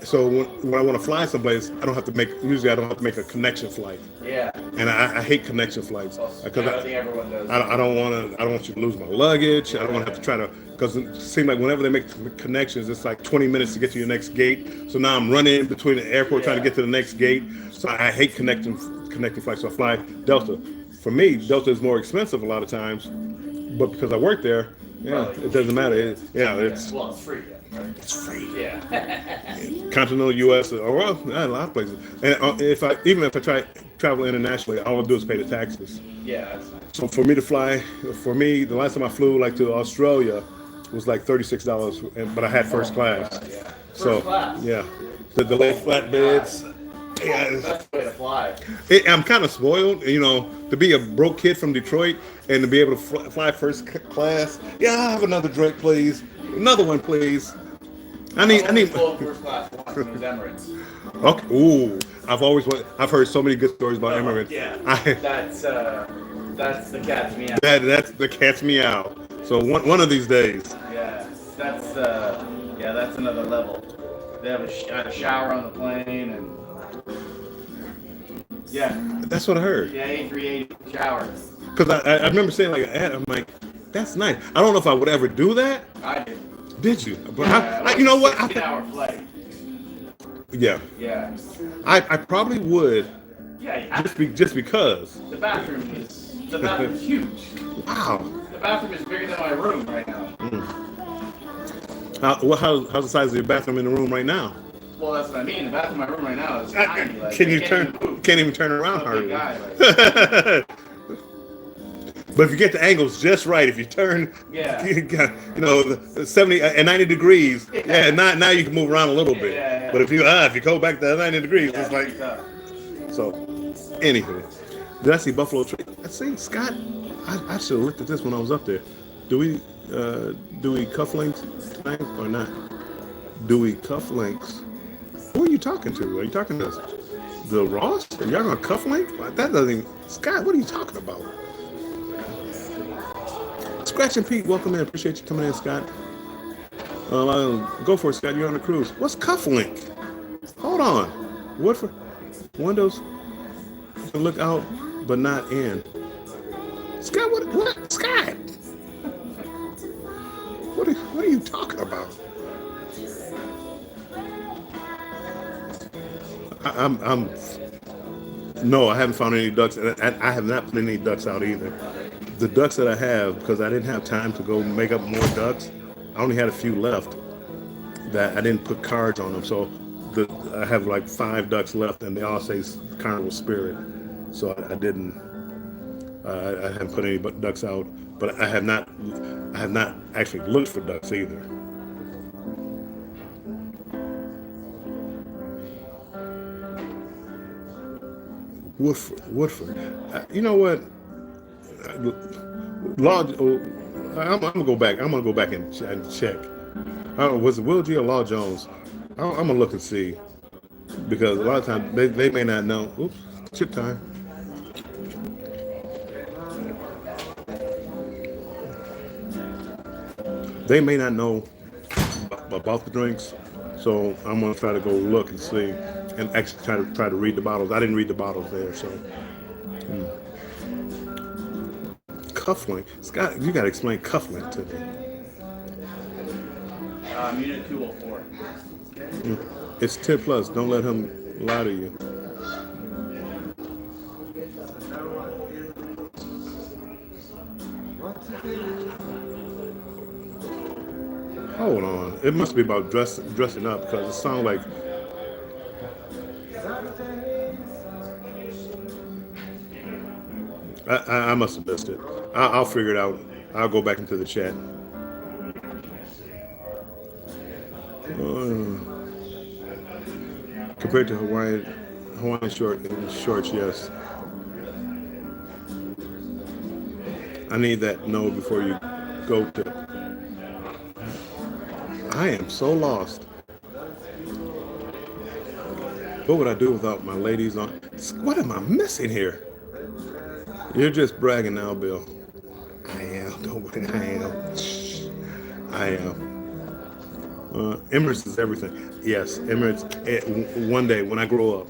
So when I want to fly someplace, I don't have to make a connection flight. Yeah. And I hate connection flights because I think everyone does. I don't want you to lose my luggage. I don't want to have to try to, because it seems like whenever they make connections, it's like 20 minutes to get to your next gate. So now I'm running between the airport trying to get to the next gate. So I hate connecting flights. So I fly Delta. For me, Delta is more expensive a lot of times, but because I work there, it doesn't matter. It's Well, it's free. Right? it's free. Yeah. Continental U.S. or a lot of places. And if I travel internationally, all I do is pay the taxes. Yeah, that's nice. So for me to fly, the last time I flew like to Australia was like $36, but I had first class. Yeah. So First class. yeah, the delayed flatbeds. Yeah, That's the way to fly. I'm kind of spoiled, to be a broke kid from Detroit and to be able to fly first class. Yeah, I'll have another drink, please. Another one, please. I need. Full first class once, and it was Emirates. Okay. Ooh, I've heard so many good stories about Emirates. Yeah. That's the cat's me out. That's the catch me out. So one of these days. Yeah, that's another level. They have a shower on the plane and That's what I heard. yeah, A380 shower. Because I remember saying I'm like, that's nice. I don't know if I would ever do that. I did. Did you? But Yeah, you know what? 16-hour flight. Yeah, Yeah. I probably would Yeah. just because. The bathroom's huge. Wow. The bathroom is bigger than my room right now. How's the size of your bathroom in the room right now? Well, that's what I mean. The bathroom in my room right now is tiny. Like, Can you I turn? can't even move. Can't even turn around I'm a big hardly. guy, But if you get the angles just right, if you turn, Yeah. the 70 and 90 degrees, now you can move around a little bit. Yeah. But if you go back to 90 degrees, Yeah, it's like it's tough. so. Anywho, did I see Buffalo Trace? I see Scott. I should have looked at this when I was up there. do we cufflinks tonight or not? Do we cufflinks? Who are you talking to? Are you talking to the Ross? Are y'all gonna cufflink? That doesn't even. Scott, what are you talking about? Scratch and Pete, welcome in. Appreciate you coming in, Scott. Go for it, Scott. You're on the cruise. What's cufflink? Hold on. What for? Windows can look out but not in. Scott, what? Scott, what are you talking about? I'm no, I haven't found any ducks, and I have not put any ducks out either. The ducks that I have, because I didn't have time to go make up more ducks, I only had a few left that I didn't put cards on them. So I have like 5 ducks left, and they all say Carnival Spirit. So I didn't. I haven't put any ducks out, but I have not actually looked for ducks either. Woodford. You know what? I'm gonna go back. I'm gonna go back and check. Was it Will G or Law Jones? I'm gonna look and see, because a lot of times they may not know. Oops, chip time. They may not know about the drinks, so I'm gonna try to go look and see, and actually try to read the bottles. I didn't read the bottles there, so. Cufflink, Scott, you gotta explain cufflink to me. Unit 204. It's 10 plus. Don't let him lie to you. Hold on. It must be about dressing up, because it sounds like. I must have missed it. I'll figure it out. I'll go back into the chat. Compared to Hawaiian shorts, yes. I need that no before you go to. I am so lost. What would I do without my ladies on? What am I missing here? You're just bragging now, Bill. I am. Don't worry, I am. I am. Emirates is everything. Yes, Emirates. One day when I grow up,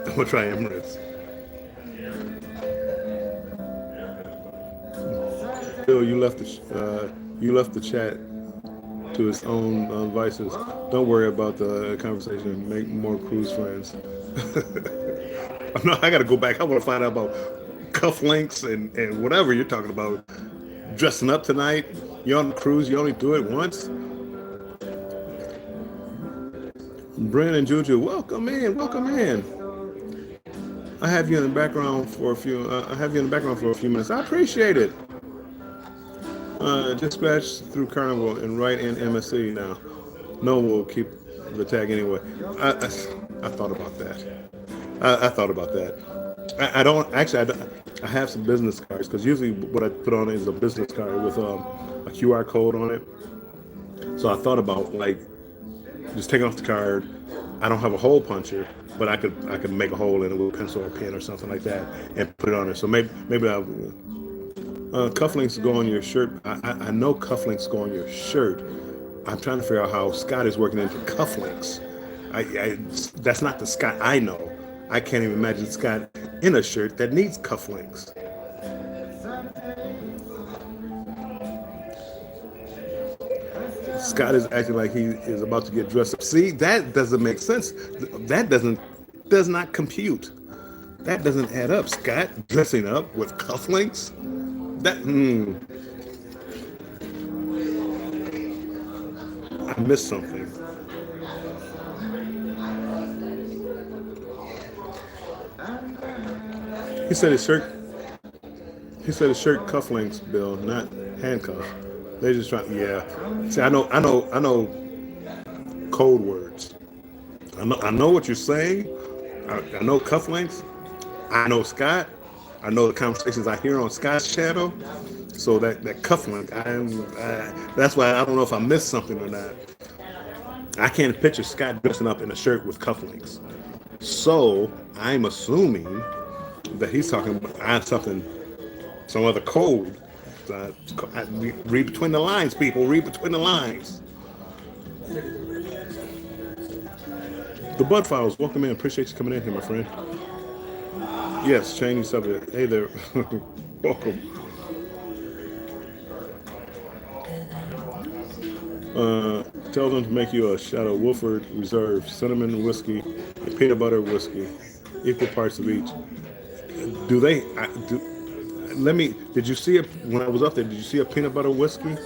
I'm gonna try Emirates. Bill, you left the chat to its own vices. Don't worry about the conversation. Make more cruise friends. I gotta go back. I want to find out about cufflinks and whatever you're talking about. Dressing up tonight. You're on the cruise. You only do it once. Brent and Juju, welcome in, welcome in. I have you in the background for a few. Minutes. I appreciate it. Just scratch through Carnival and write in MSC now. No, we'll keep the tag anyway. I thought about that. I thought about that. I don't actually. I have some business cards, because usually what I put on is a business card with a QR code on it. So I thought about just taking off the card. I don't have a hole puncher, but I could make a hole in it with a pencil or a pen or something like that and put it on there. So maybe I'll cufflinks go on your shirt. I know cufflinks go on your shirt. I'm trying to figure out how Scott is working into cufflinks. That's not the Scott I know. I can't even imagine Scott in a shirt that needs cufflinks. Scott is acting like he is about to get dressed up. See, that doesn't make sense. That does not compute. That doesn't add up. Scott dressing up with cufflinks? I missed something. He said his shirt cufflinks, Bill, not handcuffs. They just trying. Yeah. See, I know code words. I know what you're saying. I know cufflinks. I know Scott. I know the conversations I hear on Scott's channel. So that cufflink, that's why I don't know if I missed something or not. I can't picture Scott dressing up in a shirt with cufflinks. So I'm assuming that he's talking about something, some other code. Read between the lines, people. Read between the lines. The Bud Files, welcome in. Appreciate you coming in here, my friend. Yes, changing subject. Hey there. Welcome. Tell them to make you a shot of Woodford Reserve, cinnamon whiskey, and peanut butter whiskey, equal parts of each. Do they? Let me. Did you see it when I was up there? Did you see a peanut butter whiskey?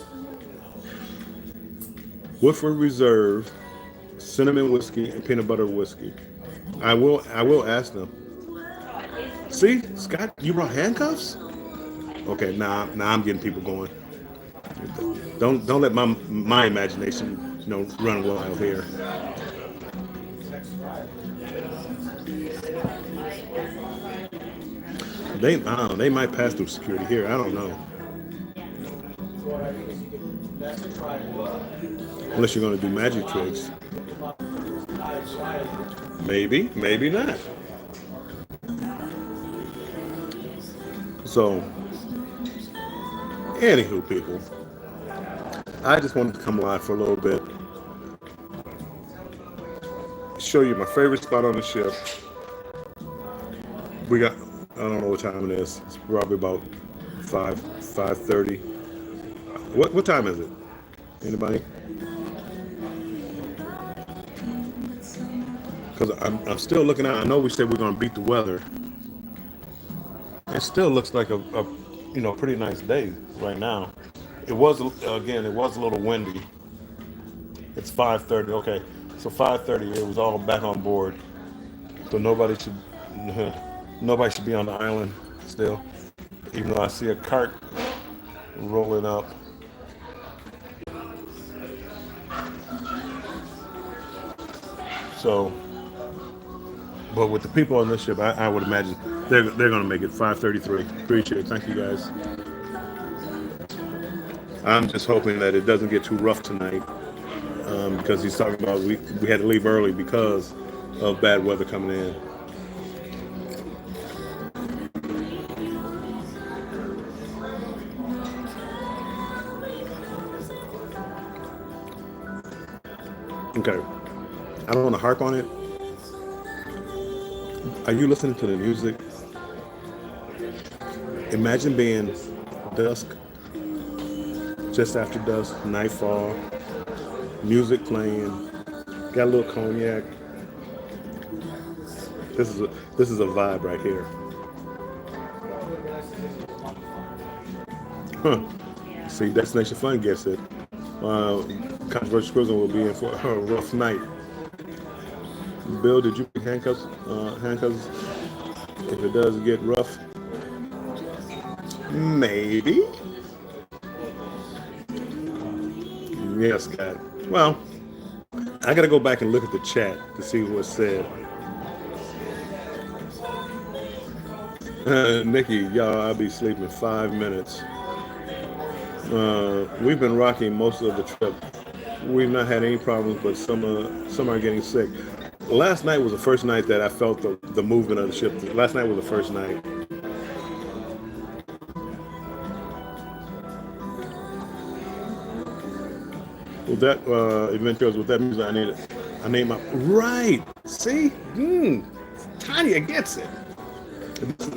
Woodford Reserve, cinnamon whiskey, and peanut butter whiskey. I will ask them. See, Scott, you brought handcuffs? Okay, now I'm getting people going. Don't let my imagination, run wild here. They might pass through security here. I don't know. Unless you're going to do magic tricks. Maybe not. So, anywho, people, I just wanted to come live for a little bit, show you my favorite spot on the ship. We got, I don't know what time it is. It's probably about 5:30. What time is it? Anybody? Because I'm still looking out. I know we said we're going to beat the weather. It still looks like a pretty nice day right now. It was a little windy. It's 5:30. Okay, so 5:30. It was all back on board. So nobody should be on the island still. Even though I see a cart rolling up. So, but with the people on this ship, I would imagine they're going to make it 5:33. Appreciate it. Thank you, guys. I'm just hoping that it doesn't get too rough tonight, because he's talking about we had to leave early because of bad weather coming in. Okay, I don't want to harp on it. Are you listening to the music? Imagine being dusk, just after dusk, nightfall, music playing, got a little cognac. This is a vibe right here. Huh. See, Destination Fun gets it. Controversial Prison will be in for a rough night. Bill, did you pick handcuffs? Handcuffs? If it does get rough, maybe. Yes, Scott. Well, I gotta go back and look at the chat to see what's said. Nikki, y'all, I'll be sleeping 5 minutes. We've been rocking most of the trip. We've not had any problems, but some are getting sick. Last night was the first night that I felt the movement of the ship. Last night was the first night. With that event goes with that music, I need my right. See, Tanya gets it.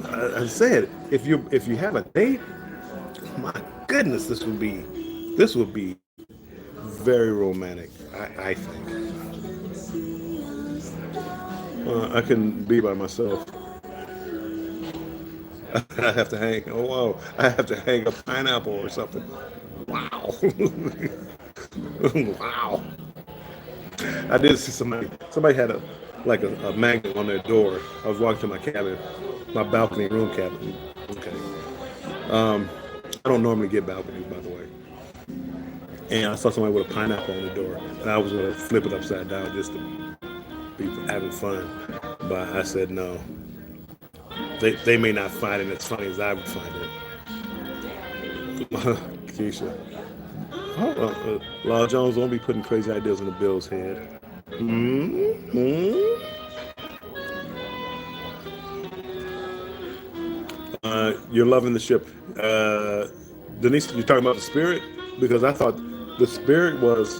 I said if you have a date, my goodness, this would be very romantic. I think. I can be by myself. I have to hang. Oh wow! I have to hang a pineapple or something. Wow! Wow! I did see somebody had a magnet on their door. I was walking to my cabin, my balcony room cabin. Okay. I don't normally get balconies, by the way. And I saw somebody with a pineapple on the door, and I was gonna flip it upside down just to be having fun, but I said no. They may not find it as funny as I would find it. Keisha. Hold on. Law Jones won't be putting crazy ideas in the Bill's head. Mm-hmm. You're loving the ship. Denise, you're talking about the Spirit? Because I thought the Spirit was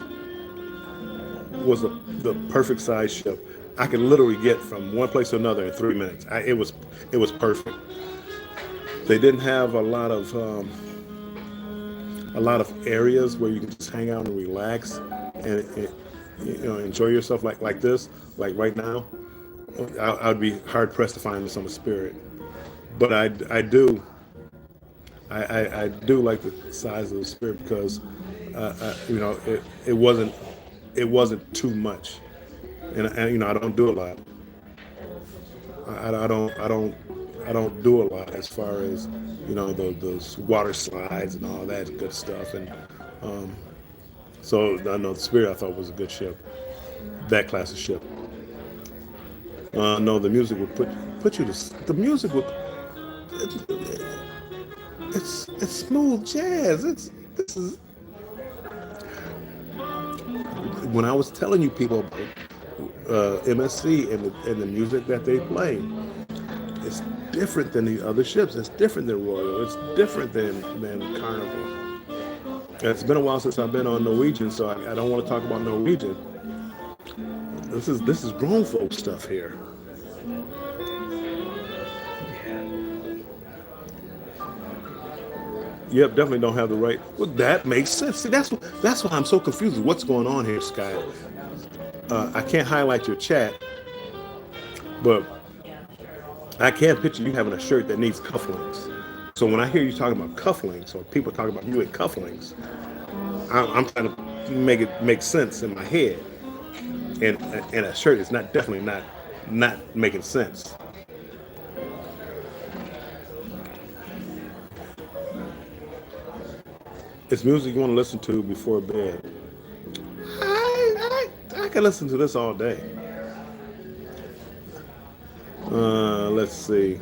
the perfect size ship. I could literally get from one place to another in 3 minutes. It was perfect. They didn't have a lot of areas where you can just hang out and relax and enjoy yourself like this, like right now. I'd be hard pressed to find this on the Spirit, but I do like the size of the Spirit because it wasn't too much, and I don't do a lot. I don't do a lot as far as those water slides and all that good stuff, and so I know the Spirit I thought was a good ship, that class of ship. No, the music would put you to the music would it's smooth jazz. This is when I was telling you people about MSC and the music that they play. It's different than the other ships. It's different than Royal. It's different than Carnival. It's been a while since I've been on Norwegian, so I don't want to talk about Norwegian. This is grown folk stuff here. Yep, definitely don't have the right. Well, that makes sense. See, that's why I'm so confused. What's going on here, Sky? I can't highlight your chat, but I can picture you having a shirt that needs cufflinks. So when I hear you talking about cufflinks, or people talking about you in cufflinks, I'm trying to make it make sense in my head. And a shirt is definitely not making sense. It's music you want to listen to before bed. I can listen to this all day. Let's see.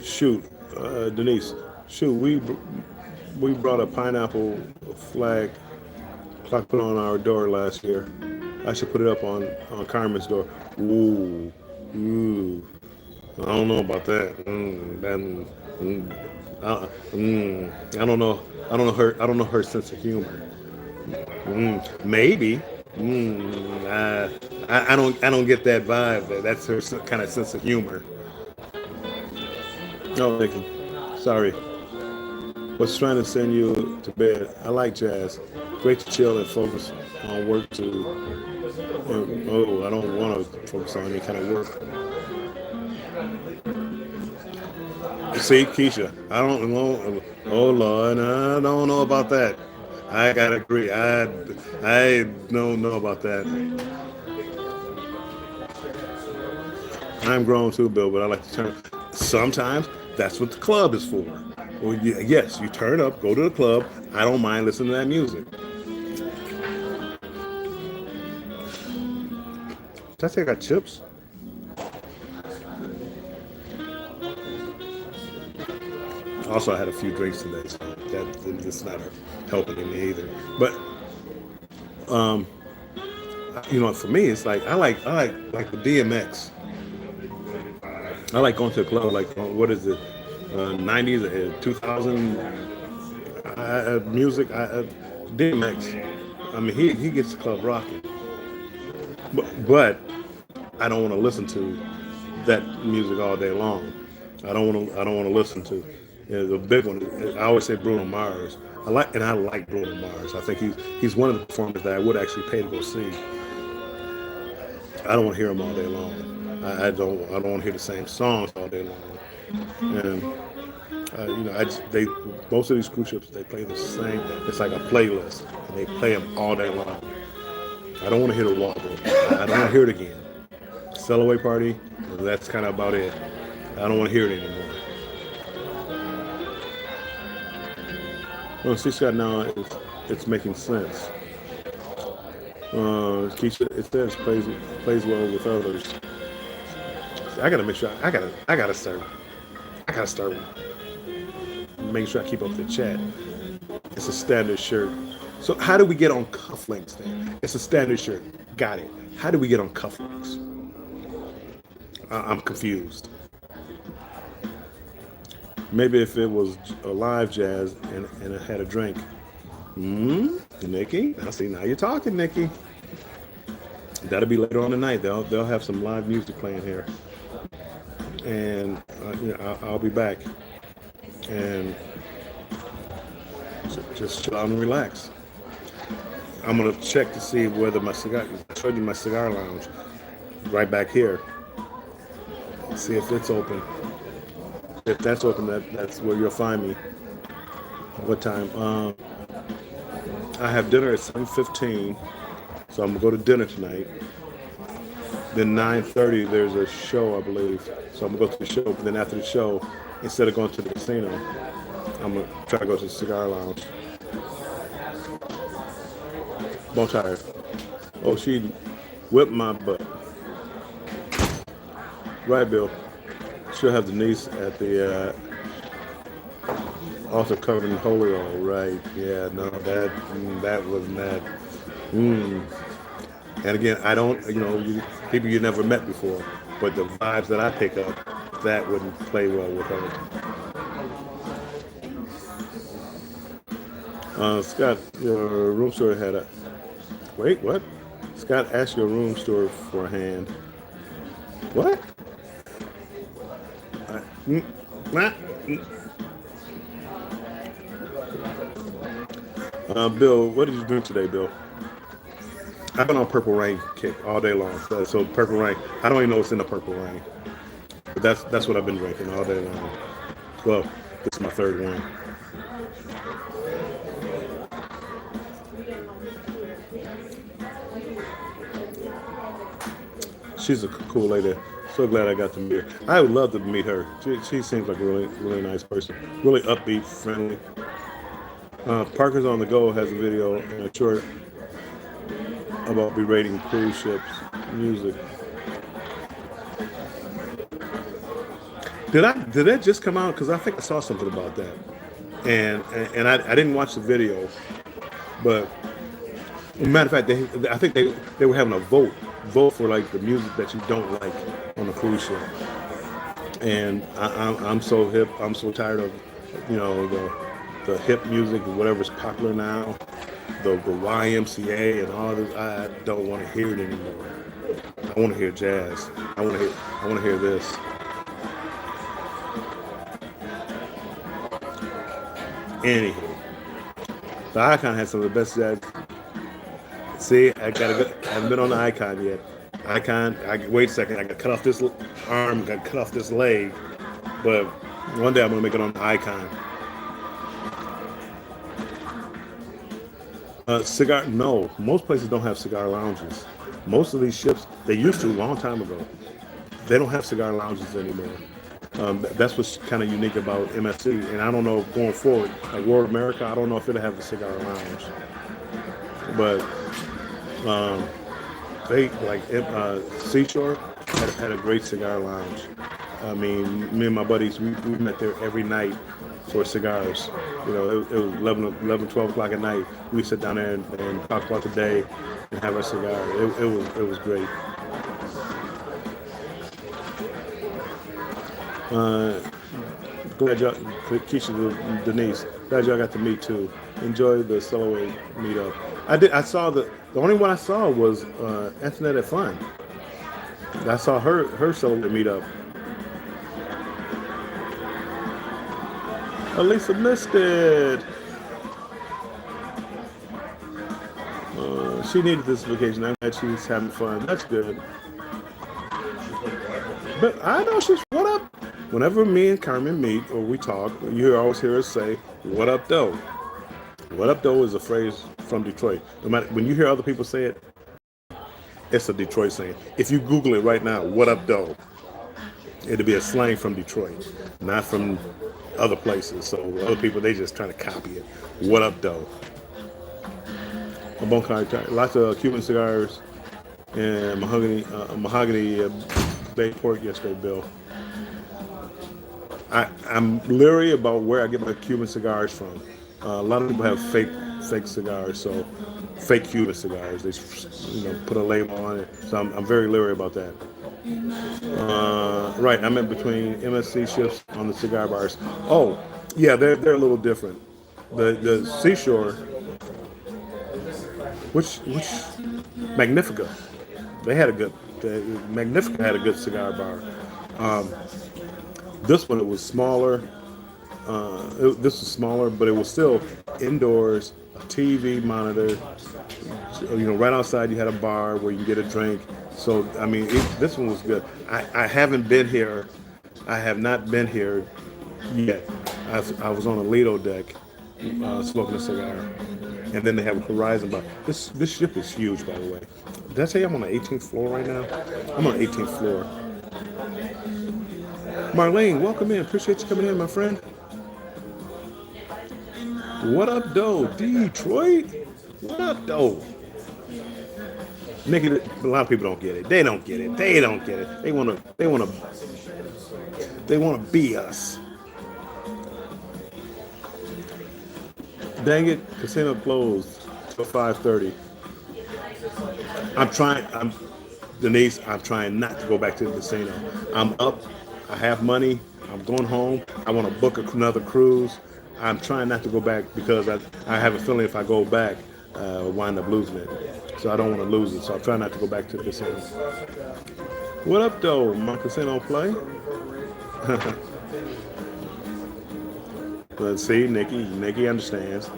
Shoot, Denise. Shoot, we brought a pineapple flag clock put on our door last year. I should put it up on Carmen's door. Ooh. I don't know about that. I don't know. I don't know her sense of humor. Maybe. I don't get that vibe. That's her kind of sense of humor. No, Nikki. Sorry. Was trying to send you to bed. I like jazz. Great to chill and focus on work too. I don't want to focus on any kind of work. See, Keisha, I don't know. Oh Lord, I don't know about that. I gotta agree. I don't know about that. I'm grown too, Bill, but I like to turn. Sometimes that's what the club is for. Well, yes, you turn up, go to the club. I don't mind listening to that music. Did I say I got chips? Also, I had a few drinks today, so that's not helping me either. But, for me, it's like I like the DMX. I like going to a club, like what is it, 90s, 2000 music. DMX. I mean, he gets the club rocking. But I don't want to listen to that music all day long. I don't want to listen to. The big one. I always say Bruno Mars. I like Bruno Mars. I think he's one of the performers that I would actually pay to go see. I don't want to hear him all day long. I don't want to hear the same songs all day long. And most of these cruise ships, they play the same. It's like a playlist, and they play them all day long. I don't want to hear the Walk. I don't want to hear it again. Sail Away Party. That's kind of about it. I don't want to hear it anymore. Well, see, Scott, now it's making sense. Keisha, it says plays well with others. I gotta make sure. I gotta I gotta start making sure I keep up the chat. It's a standard shirt. So how do we get on cufflinks then? It's a standard shirt. Got it. How do we get on cufflinks? I'm confused. Maybe if it was a live jazz and it had a drink. Nikki? Now you're talking, Nikki. That'll be later on tonight. They'll have some live music playing here. And I'll be back. And just chill out and relax. I'm gonna check to see whether my cigar. I showed you my cigar lounge, right back here. See if it's open. If that's open, that's where you'll find me. What time? I have dinner at 7:15, so I'm gonna go to dinner tonight. Then 9:30, there's a show, I believe. So I'm gonna go to the show. But then after the show, instead of going to the casino, I'm gonna try to go to the cigar lounge. Bone tired. Oh, she whipped my butt. Right, Bill. She'll have Denise at the altar covered in holy oil. Right? Yeah. No, that wasn't that. And again, I don't. People you never met before, but the vibes that I pick up, that wouldn't play well with her. Scott, your room store had a. Wait, what? Scott asked your room store for a hand. What? Bill, what did you drink today, Bill? I've been on Purple Rain kick all day long. So Purple Rain, I don't even know what's in the Purple Rain. But that's what I've been drinking all day long. Well, this is my third one. She's a cool lady. So glad I got to meet her. I would love to meet her. She seems like a really, really nice person. Really upbeat, friendly. Parker's on the Go has a video and a short about berating cruise ships music. Did that just come out? Because I think I saw something about that, and I didn't watch the video, but matter of fact, I think they were having a vote for like the music that you don't like on the cruise ship, and I'm so hip. I'm so tired of the hip music, whatever's popular now, the YMCA and all this. I don't want to hear it anymore. I want to hear jazz. I want to hear this. Anywho, the Icon has some of the best jazz. See, I haven't been on the Icon yet. Wait a second. I got to cut off this arm. Got to cut off this leg. But one day I'm gonna make it on the Icon. Cigar? No, most places don't have cigar lounges. Most of these ships, they used to a long time ago. They don't have cigar lounges anymore. That's what's kind of unique about MSC. And I don't know going forward, like World America, I don't know if it'll have a cigar lounge. But they like Seashore had a great cigar lounge. I mean, me and my buddies, we met there every night for cigars. It was 11, 12 o'clock at night. We sit down there and talk about the day and have our cigar. It was great. Glad y'all, Keisha, Denise, glad y'all got to meet too. Enjoy the Cellaway meetup. I saw the only one I saw was Antoinette Fun. I saw her Cellaway meetup. Elisa missed it. She needed this vacation. I'm glad she's having fun. That's good. But I know she's, what up? Whenever me and Carmen meet or we talk, you always hear us say, what up, though? What up, though is a phrase from Detroit. No matter, when you hear other people say it, it's a Detroit saying. If you Google it right now, what up, though? It'll be a slang from Detroit, not from other places. So other people, they just trying to copy it. What up, though? Lots of Cuban cigars and mahogany Bay Port yesterday, Bill. I'm leery about where I get my Cuban cigars from. A lot of people have fake cigars, so fake Cuban cigars. They put a label on it. So I'm very leery about that. Right, I'm in between MSC shifts on the cigar bars. Oh, yeah, they're a little different. The Seashore, which Magnifica, they had a good. Magnifica had a good cigar bar. This one, it was smaller. This was smaller, but it was still indoors, a TV monitor. Right outside you had a bar where you can get a drink. So I mean, this one was good. I haven't been here. I have not been here yet. I was on a Lido deck smoking a cigar, and then they have a Horizon bar. This ship is huge, by the way. Did I say I'm on the 18th floor right now? I'm on the 18th floor. Marlene, welcome in. Appreciate you coming in, my friend. What up, though? Detroit? What up, though? Nikki, a lot of people don't get it. They don't get it. They don't get it. They wanna be us. Dang it, casino closed till 5:30. Denise, I'm trying not to go back to the casino. I'm up. I have money. I'm going home. I want to book another cruise. I'm trying not to go back because I have a feeling if I go back, I'll wind up losing it. So I don't want to lose it. So I'm trying not to go back to the casino. What up, though? My casino play? Let's see, Nikki understands.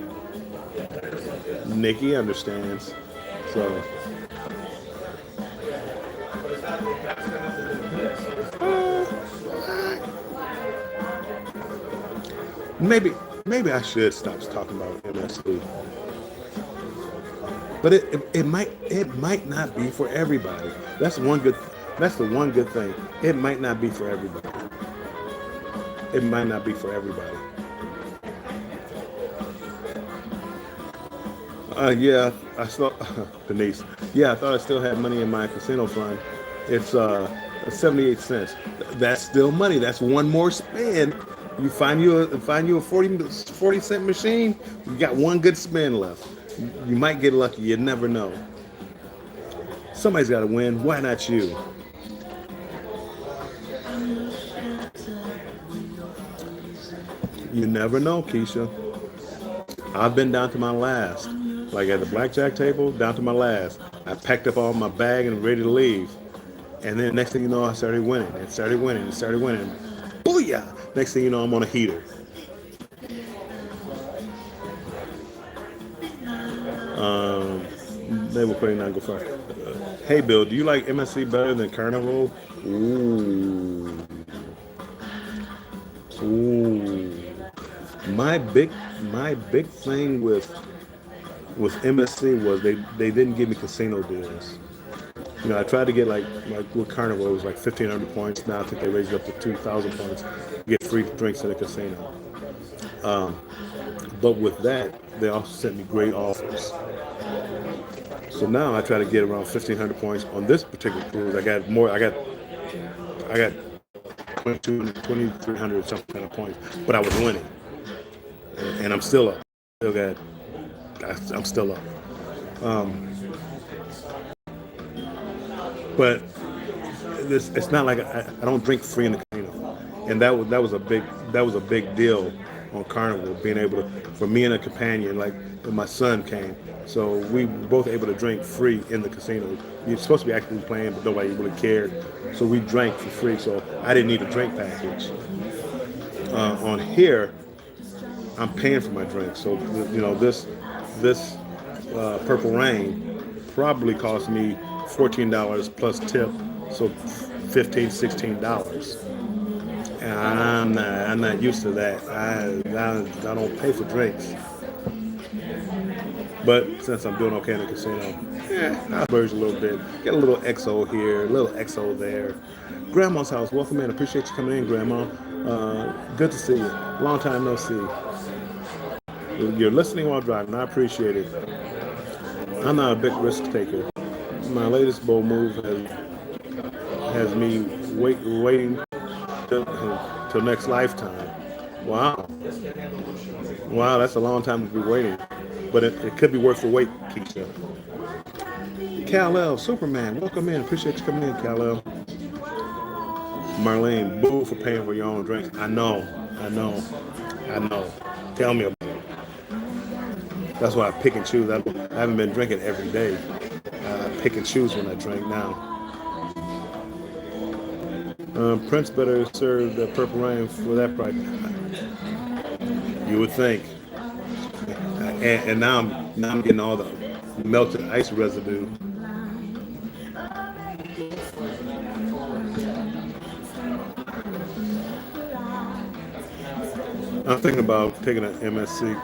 Nikki understands. So. Maybe I should stop talking about MSD. But it might not be for everybody. That's the one good thing. It might not be for everybody. It might not be for everybody. Yeah, I saw Denise. Yeah, I thought I still had money in my casino fund. It's 78 cents. That's still money. That's one more spin. You find you a 40-cent machine. You got one good spin left. You might get lucky. You never know. Somebody's got to win. Why not you? You never know, Keisha. I've been down to my last. Like at the blackjack table, down to my last. I packed up all my bag and ready to leave. And then next thing you know, I started winning. Booyah! Next thing you know, I'm on a heater. They will probably not go far. Hey, Bill, do you like MSC better than Carnival? Ooh. My big thing with MSC was they didn't give me casino deals. I tried to get like with Carnival, it was like 1,500 points. Now I think they raised it up to 2,000 points. You get free drinks in the casino. But with that, they also sent me great offers. So now I try to get around 1,500 points on this particular cruise. I got 2,300 something kind of points, but I was winning, and I'm still up. I'm still up. But it's not like I don't drink free in the casino, and that was a big deal on Carnival, being able to, for me and a companion, like when my son came, so we were both able to drink free in the casino. You're supposed to be actively playing, but nobody really cared, so we drank for free. So I didn't need a drink package. On here, I'm paying for my drink, so this Purple Rain probably cost me $14 plus tip, so $15, $16. And I'm not used to that. I don't pay for drinks. But since I'm doing okay in the casino, I'll splurge a little bit. Get a little XO here, a little XO there. Grandma's house, welcome in. Appreciate you coming in, Grandma. Good to see you. Long time no see. You're listening while driving. I appreciate it. I'm not a big risk taker. My latest bold move has me waiting to till next lifetime. Wow. Wow, that's a long time to be waiting. But it could be worth the wait, Keisha. Kal-El, Superman, welcome in. Appreciate you coming in, Kal-El. Marlene, boo for paying for your own drinks. I know. Tell me about it. That's why I pick and choose. I haven't been drinking every day. I pick and choose when I drink now. Prince better serve the Purple Rain for that price. You would think. And now I'm getting all the melted ice residue. I'm thinking about taking an MSC.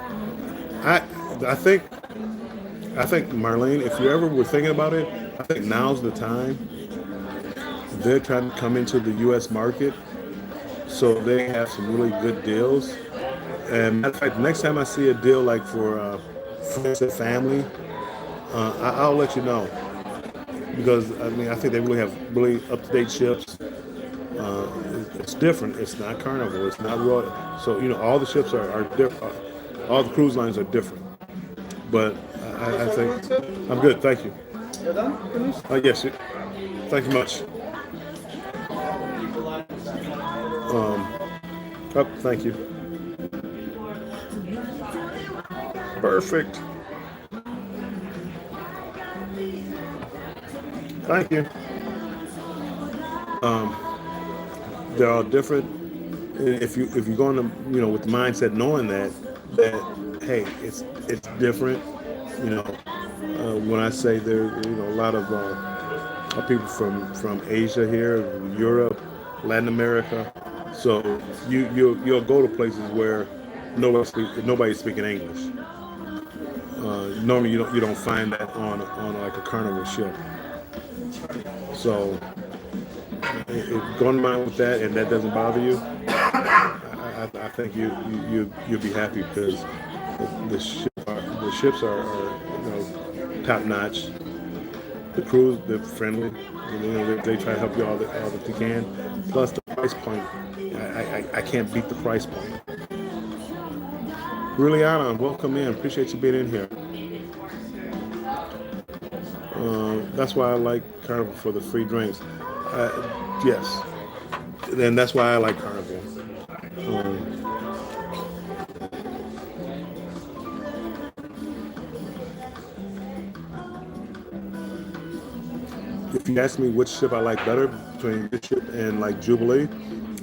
I think Marlene, if you ever were thinking about it, I think now's the time. They're trying to come into the U.S. market, so they have some really good deals. And matter of fact, next time I see a deal like for friends and family, I'll let you know. Because I mean, I think they really have really up-to-date ships. It's different. It's not Carnival. It's not Royal. So all the ships are different. All the cruise lines are different. But I think I'm good. Thank you. You're done? Finished? Yes. Thank you much. Thank you. Perfect. Thank you. They're all different. If you're going to with the mindset knowing that hey, it's different. When I say there a lot of people from Asia here, Europe, Latin America. So you'll go to places where nobody's speaking English. Normally you don't find that on like a Carnival ship. So going to mind with that, and that doesn't bother you, I think you'll be happy because the ships are top notch. The crews, they're friendly. They try to help you all that they can. Plus the price point, I can't beat the price point. Really, Anna, welcome in. Appreciate you being in here. That's why I like Carnival for the free drinks. Yes, and that's why I like Carnival. If you ask me which ship I like better between this ship and like Jubilee,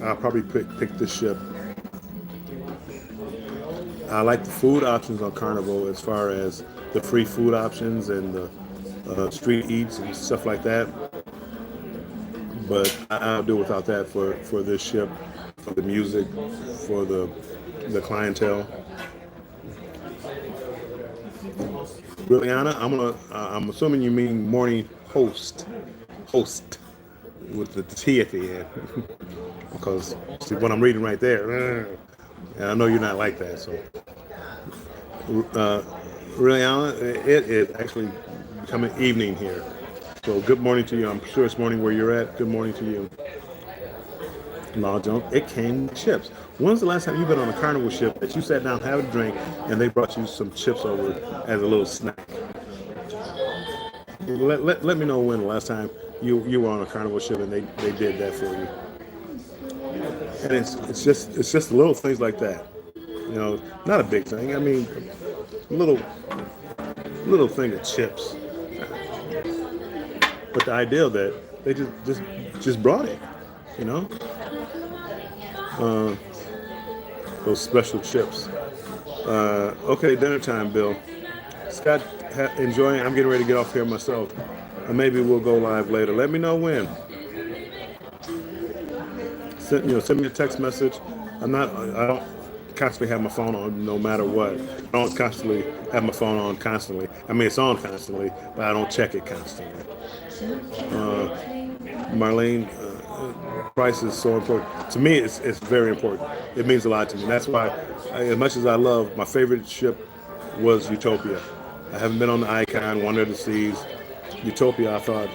I'll probably pick this ship. I like the food options on Carnival as far as the free food options and the street eats and stuff like that. But I'll do without that for this ship, for the music, for the clientele. Really, Anna, I'm assuming you mean morning host with the T at the end. Because see what I'm reading right there, and I know you're not like that. So, really, Anna, it is actually becoming evening here. So good morning to you. I'm sure it's morning where you're at. Good morning to you. No, don't. It came with chips. When's the last time you've been on a Carnival ship that you sat down, had a drink, and they brought you some chips over as a little snack? Let me know when the last time you were on a Carnival ship and they did that for you. And it's just the little things like that. Not a big thing. I mean, little thing of chips. But the idea that they just brought it, those special chips. Okay, dinner time, Bill. Scott, enjoying. I'm getting ready to get off here myself. And maybe we'll go live later. Let me know when. Send me a text message. I don't constantly have my phone on no matter what. I don't constantly have my phone on constantly. I mean, it's on constantly, but I don't check it constantly. Marlene, price is so important. To me, it's very important. It means a lot to me. That's why, as much as I love, my favorite ship was Utopia. I haven't been on the Icon, Wonder of the Seas. Utopia, I thought,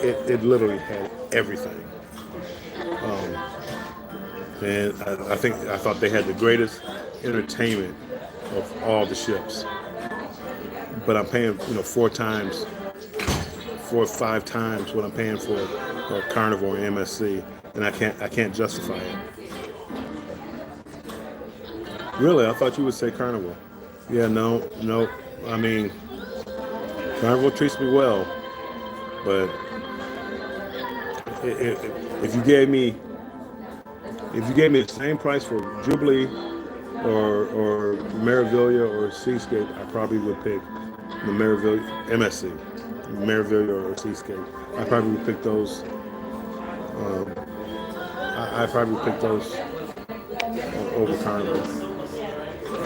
it literally had everything. and I thought they had the greatest entertainment of all the ships. But I'm paying, 4 or 5 times what I'm paying for Carnival or MSC, and I can't justify it. Really, I thought you would say Carnival. Yeah, no. I mean, Carnival treats me well, but if you gave me the same price for Jubilee or Meraviglia or Seascape, I probably would pick the Meraviglia MSC, Meraviglia or Seascape. I probably would pick those. I probably would pick those over Carnival.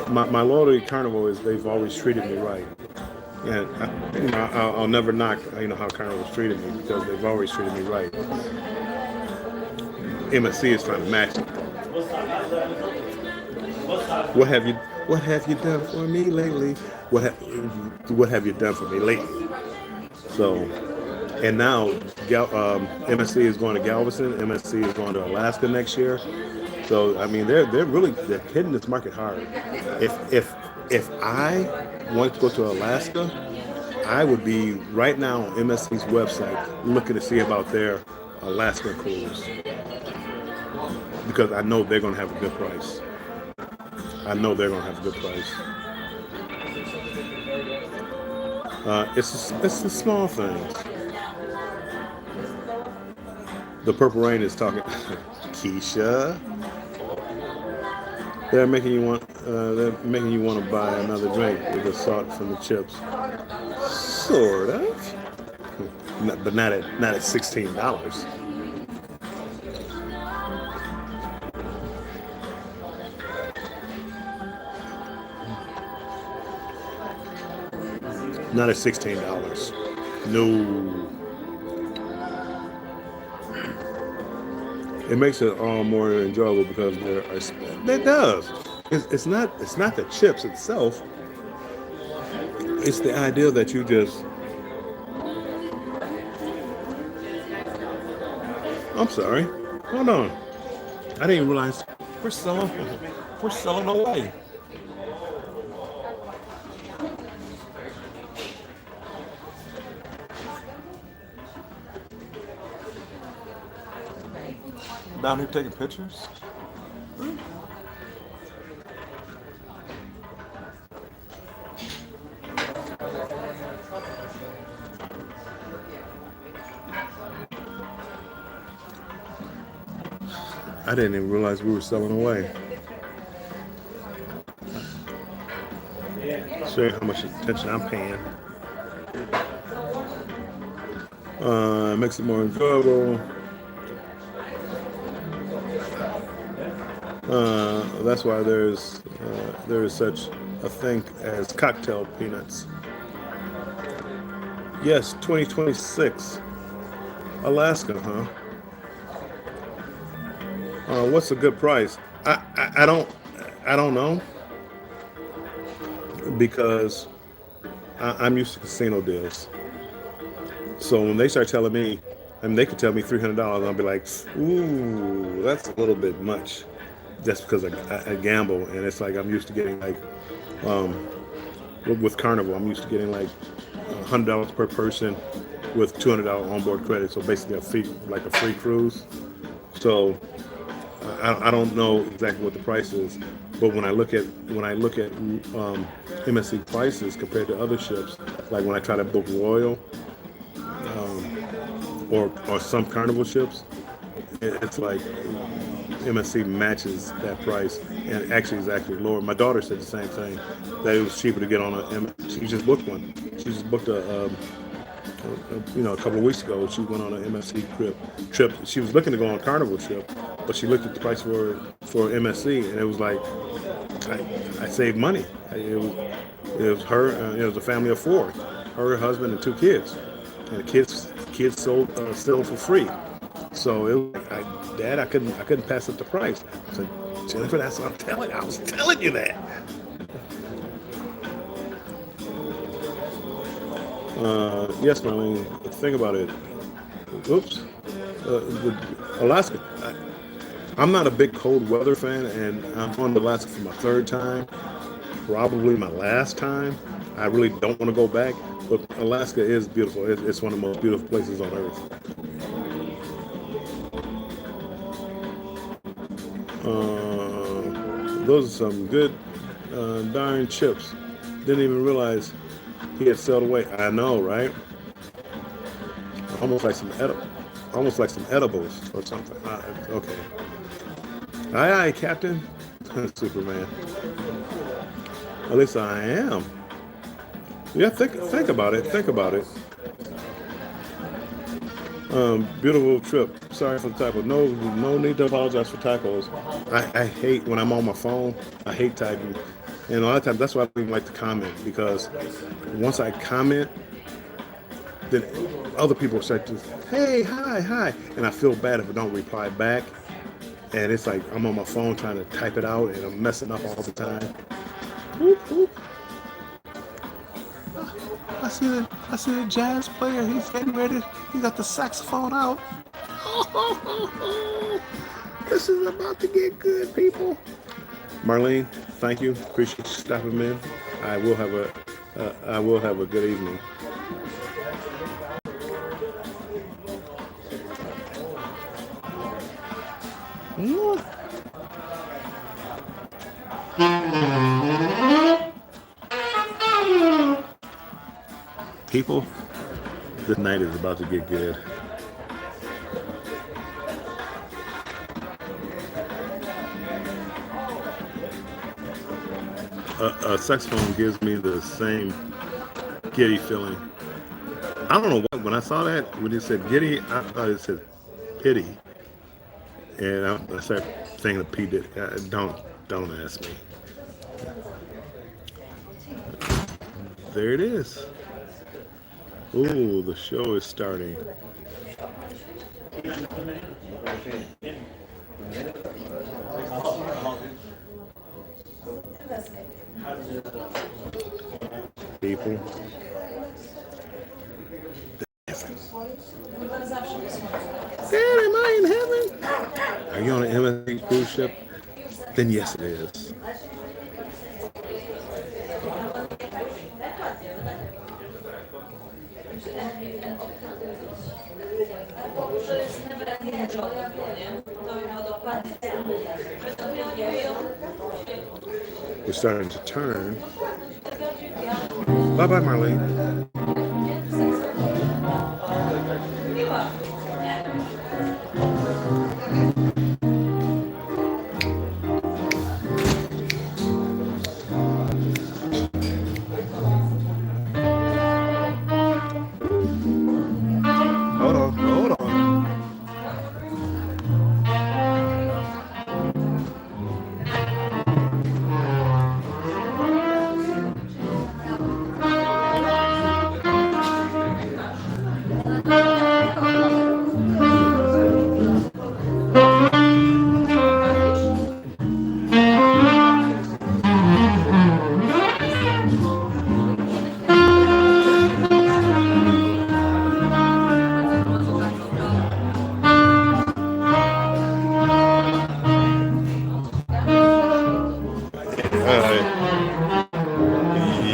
My loyalty to Carnival is they've always treated me right, and I'll never knock how Carnival's treated me because they've always treated me right. MSC is trying to match it. What have you done for me lately? What have you done for me lately? So, and now MSC is going to Galveston. MSC is going to Alaska next year. So I mean, they're hitting this market hard. If I wanted to go to Alaska, I would be right now on MSC's website looking to see about their Alaska cruise because I know they're going to have a good price. It's the small things. The Purple Rain is talking. Keisha, they're making you want to buy another drink with the salt from the chips. Sort of, but not at $16. Not at $16. No. It makes it all more enjoyable because it does. It's not the chips itself. It's the idea that you just. I'm sorry. Hold on. I didn't realize we're selling away. Down here taking pictures? I didn't even realize we were selling away. Show you how much attention I'm paying. It makes it more enjoyable. That's why there is such a thing as cocktail peanuts. Yes, 2026. Alaska, huh? What's a good price? I don't know because I'm used to casino deals. So when they start telling me, they could tell me $300, I'll be like, ooh, that's a little bit much. Just because I gamble, and it's like I'm used to getting like, with Carnival, I'm used to getting like $100 per person with $200 onboard credit. So basically a free cruise. So I don't know exactly what the price is, but when I look at MSC prices compared to other ships, like when I try to book Royal or some Carnival ships, it's like MSC matches that price and actually is lower. My daughter said the same thing, that it was cheaper to get on she just booked one. She just booked a couple of weeks ago. She went on an MSC trip. She was looking to go on a Carnival trip, but she looked at the price for MSC, and it was like I saved money. It was her. It was a family of 4, her husband and 2 kids, and the kids sold still for free. So it was Dad, I couldn't pass up the price. I said, Jennifer, that's what I'm telling you. I was telling you that. Yes, Marlene, think about it. Oops. Alaska. I'm not a big cold weather fan, and I'm going to Alaska for my third time, probably my last time. I really don't want to go back, but Alaska is beautiful. It's one of the most beautiful places on earth. Those are some good darn chips. Didn't even realize he had sailed away. I know, right? Almost like almost like some edibles or something. Okay. Aye, aye, Captain. Superman. At least I am. Yeah, think about it. Think about it. Beautiful trip. Sorry for the typo. No need to apologize for typos. I hate when I'm on my phone. I hate typing, and a lot of times that's why I don't even like to comment, because once I comment, then other people start to, hey, hi, and I feel bad if I don't reply back, and it's like I'm on my phone trying to type it out, and I'm messing up all the time. Whoop, whoop. I see the jazz player. He's getting ready. He got the saxophone out. This is about to get good, people. Marlene, thank you. Appreciate you stopping in. I will have a good evening. People, this night is about to get good. A saxophone gives me the same giddy feeling. I don't know what, when I saw that, when it said giddy, I thought it said pity. And I started thinking of P. Diddy. Don't ask me. There it is. Ooh, the show is starting. People. Dad, am I in heaven? Are you on an MSC cruise ship? Then yes, it is. We're starting to turn. Bye-bye, Marlene. Hold on.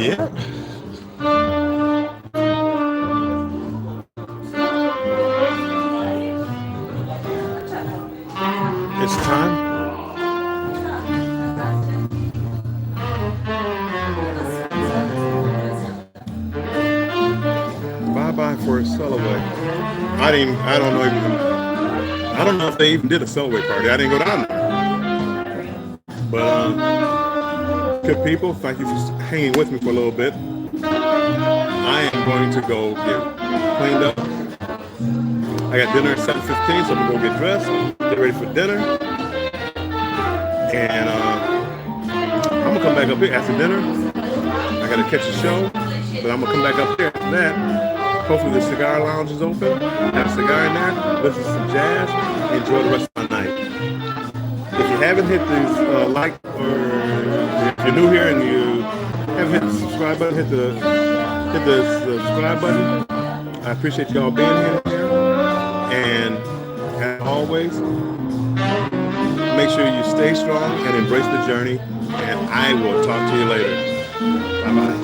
Yeah. It's time. Bye-bye for a Cellaway. I don't know if they even did a Cellaway party. I didn't go down there. But good people, thank you for hanging with me for a little bit. I am going to go get cleaned up. I got dinner at 7:15, so I'm gonna go get dressed, get ready for dinner, and I'm gonna come back up here after dinner. I gotta catch a show, but I'm gonna come back up here after that. Hopefully the cigar lounge is open. Have a cigar in there, listen to some jazz, enjoy the rest of my night. If you haven't hit the like, or if you're new here and you haven't hit the subscribe button, hit the subscribe button. I appreciate y'all being here. And as always, make sure you stay strong and embrace the journey. And I will talk to you later. Bye bye.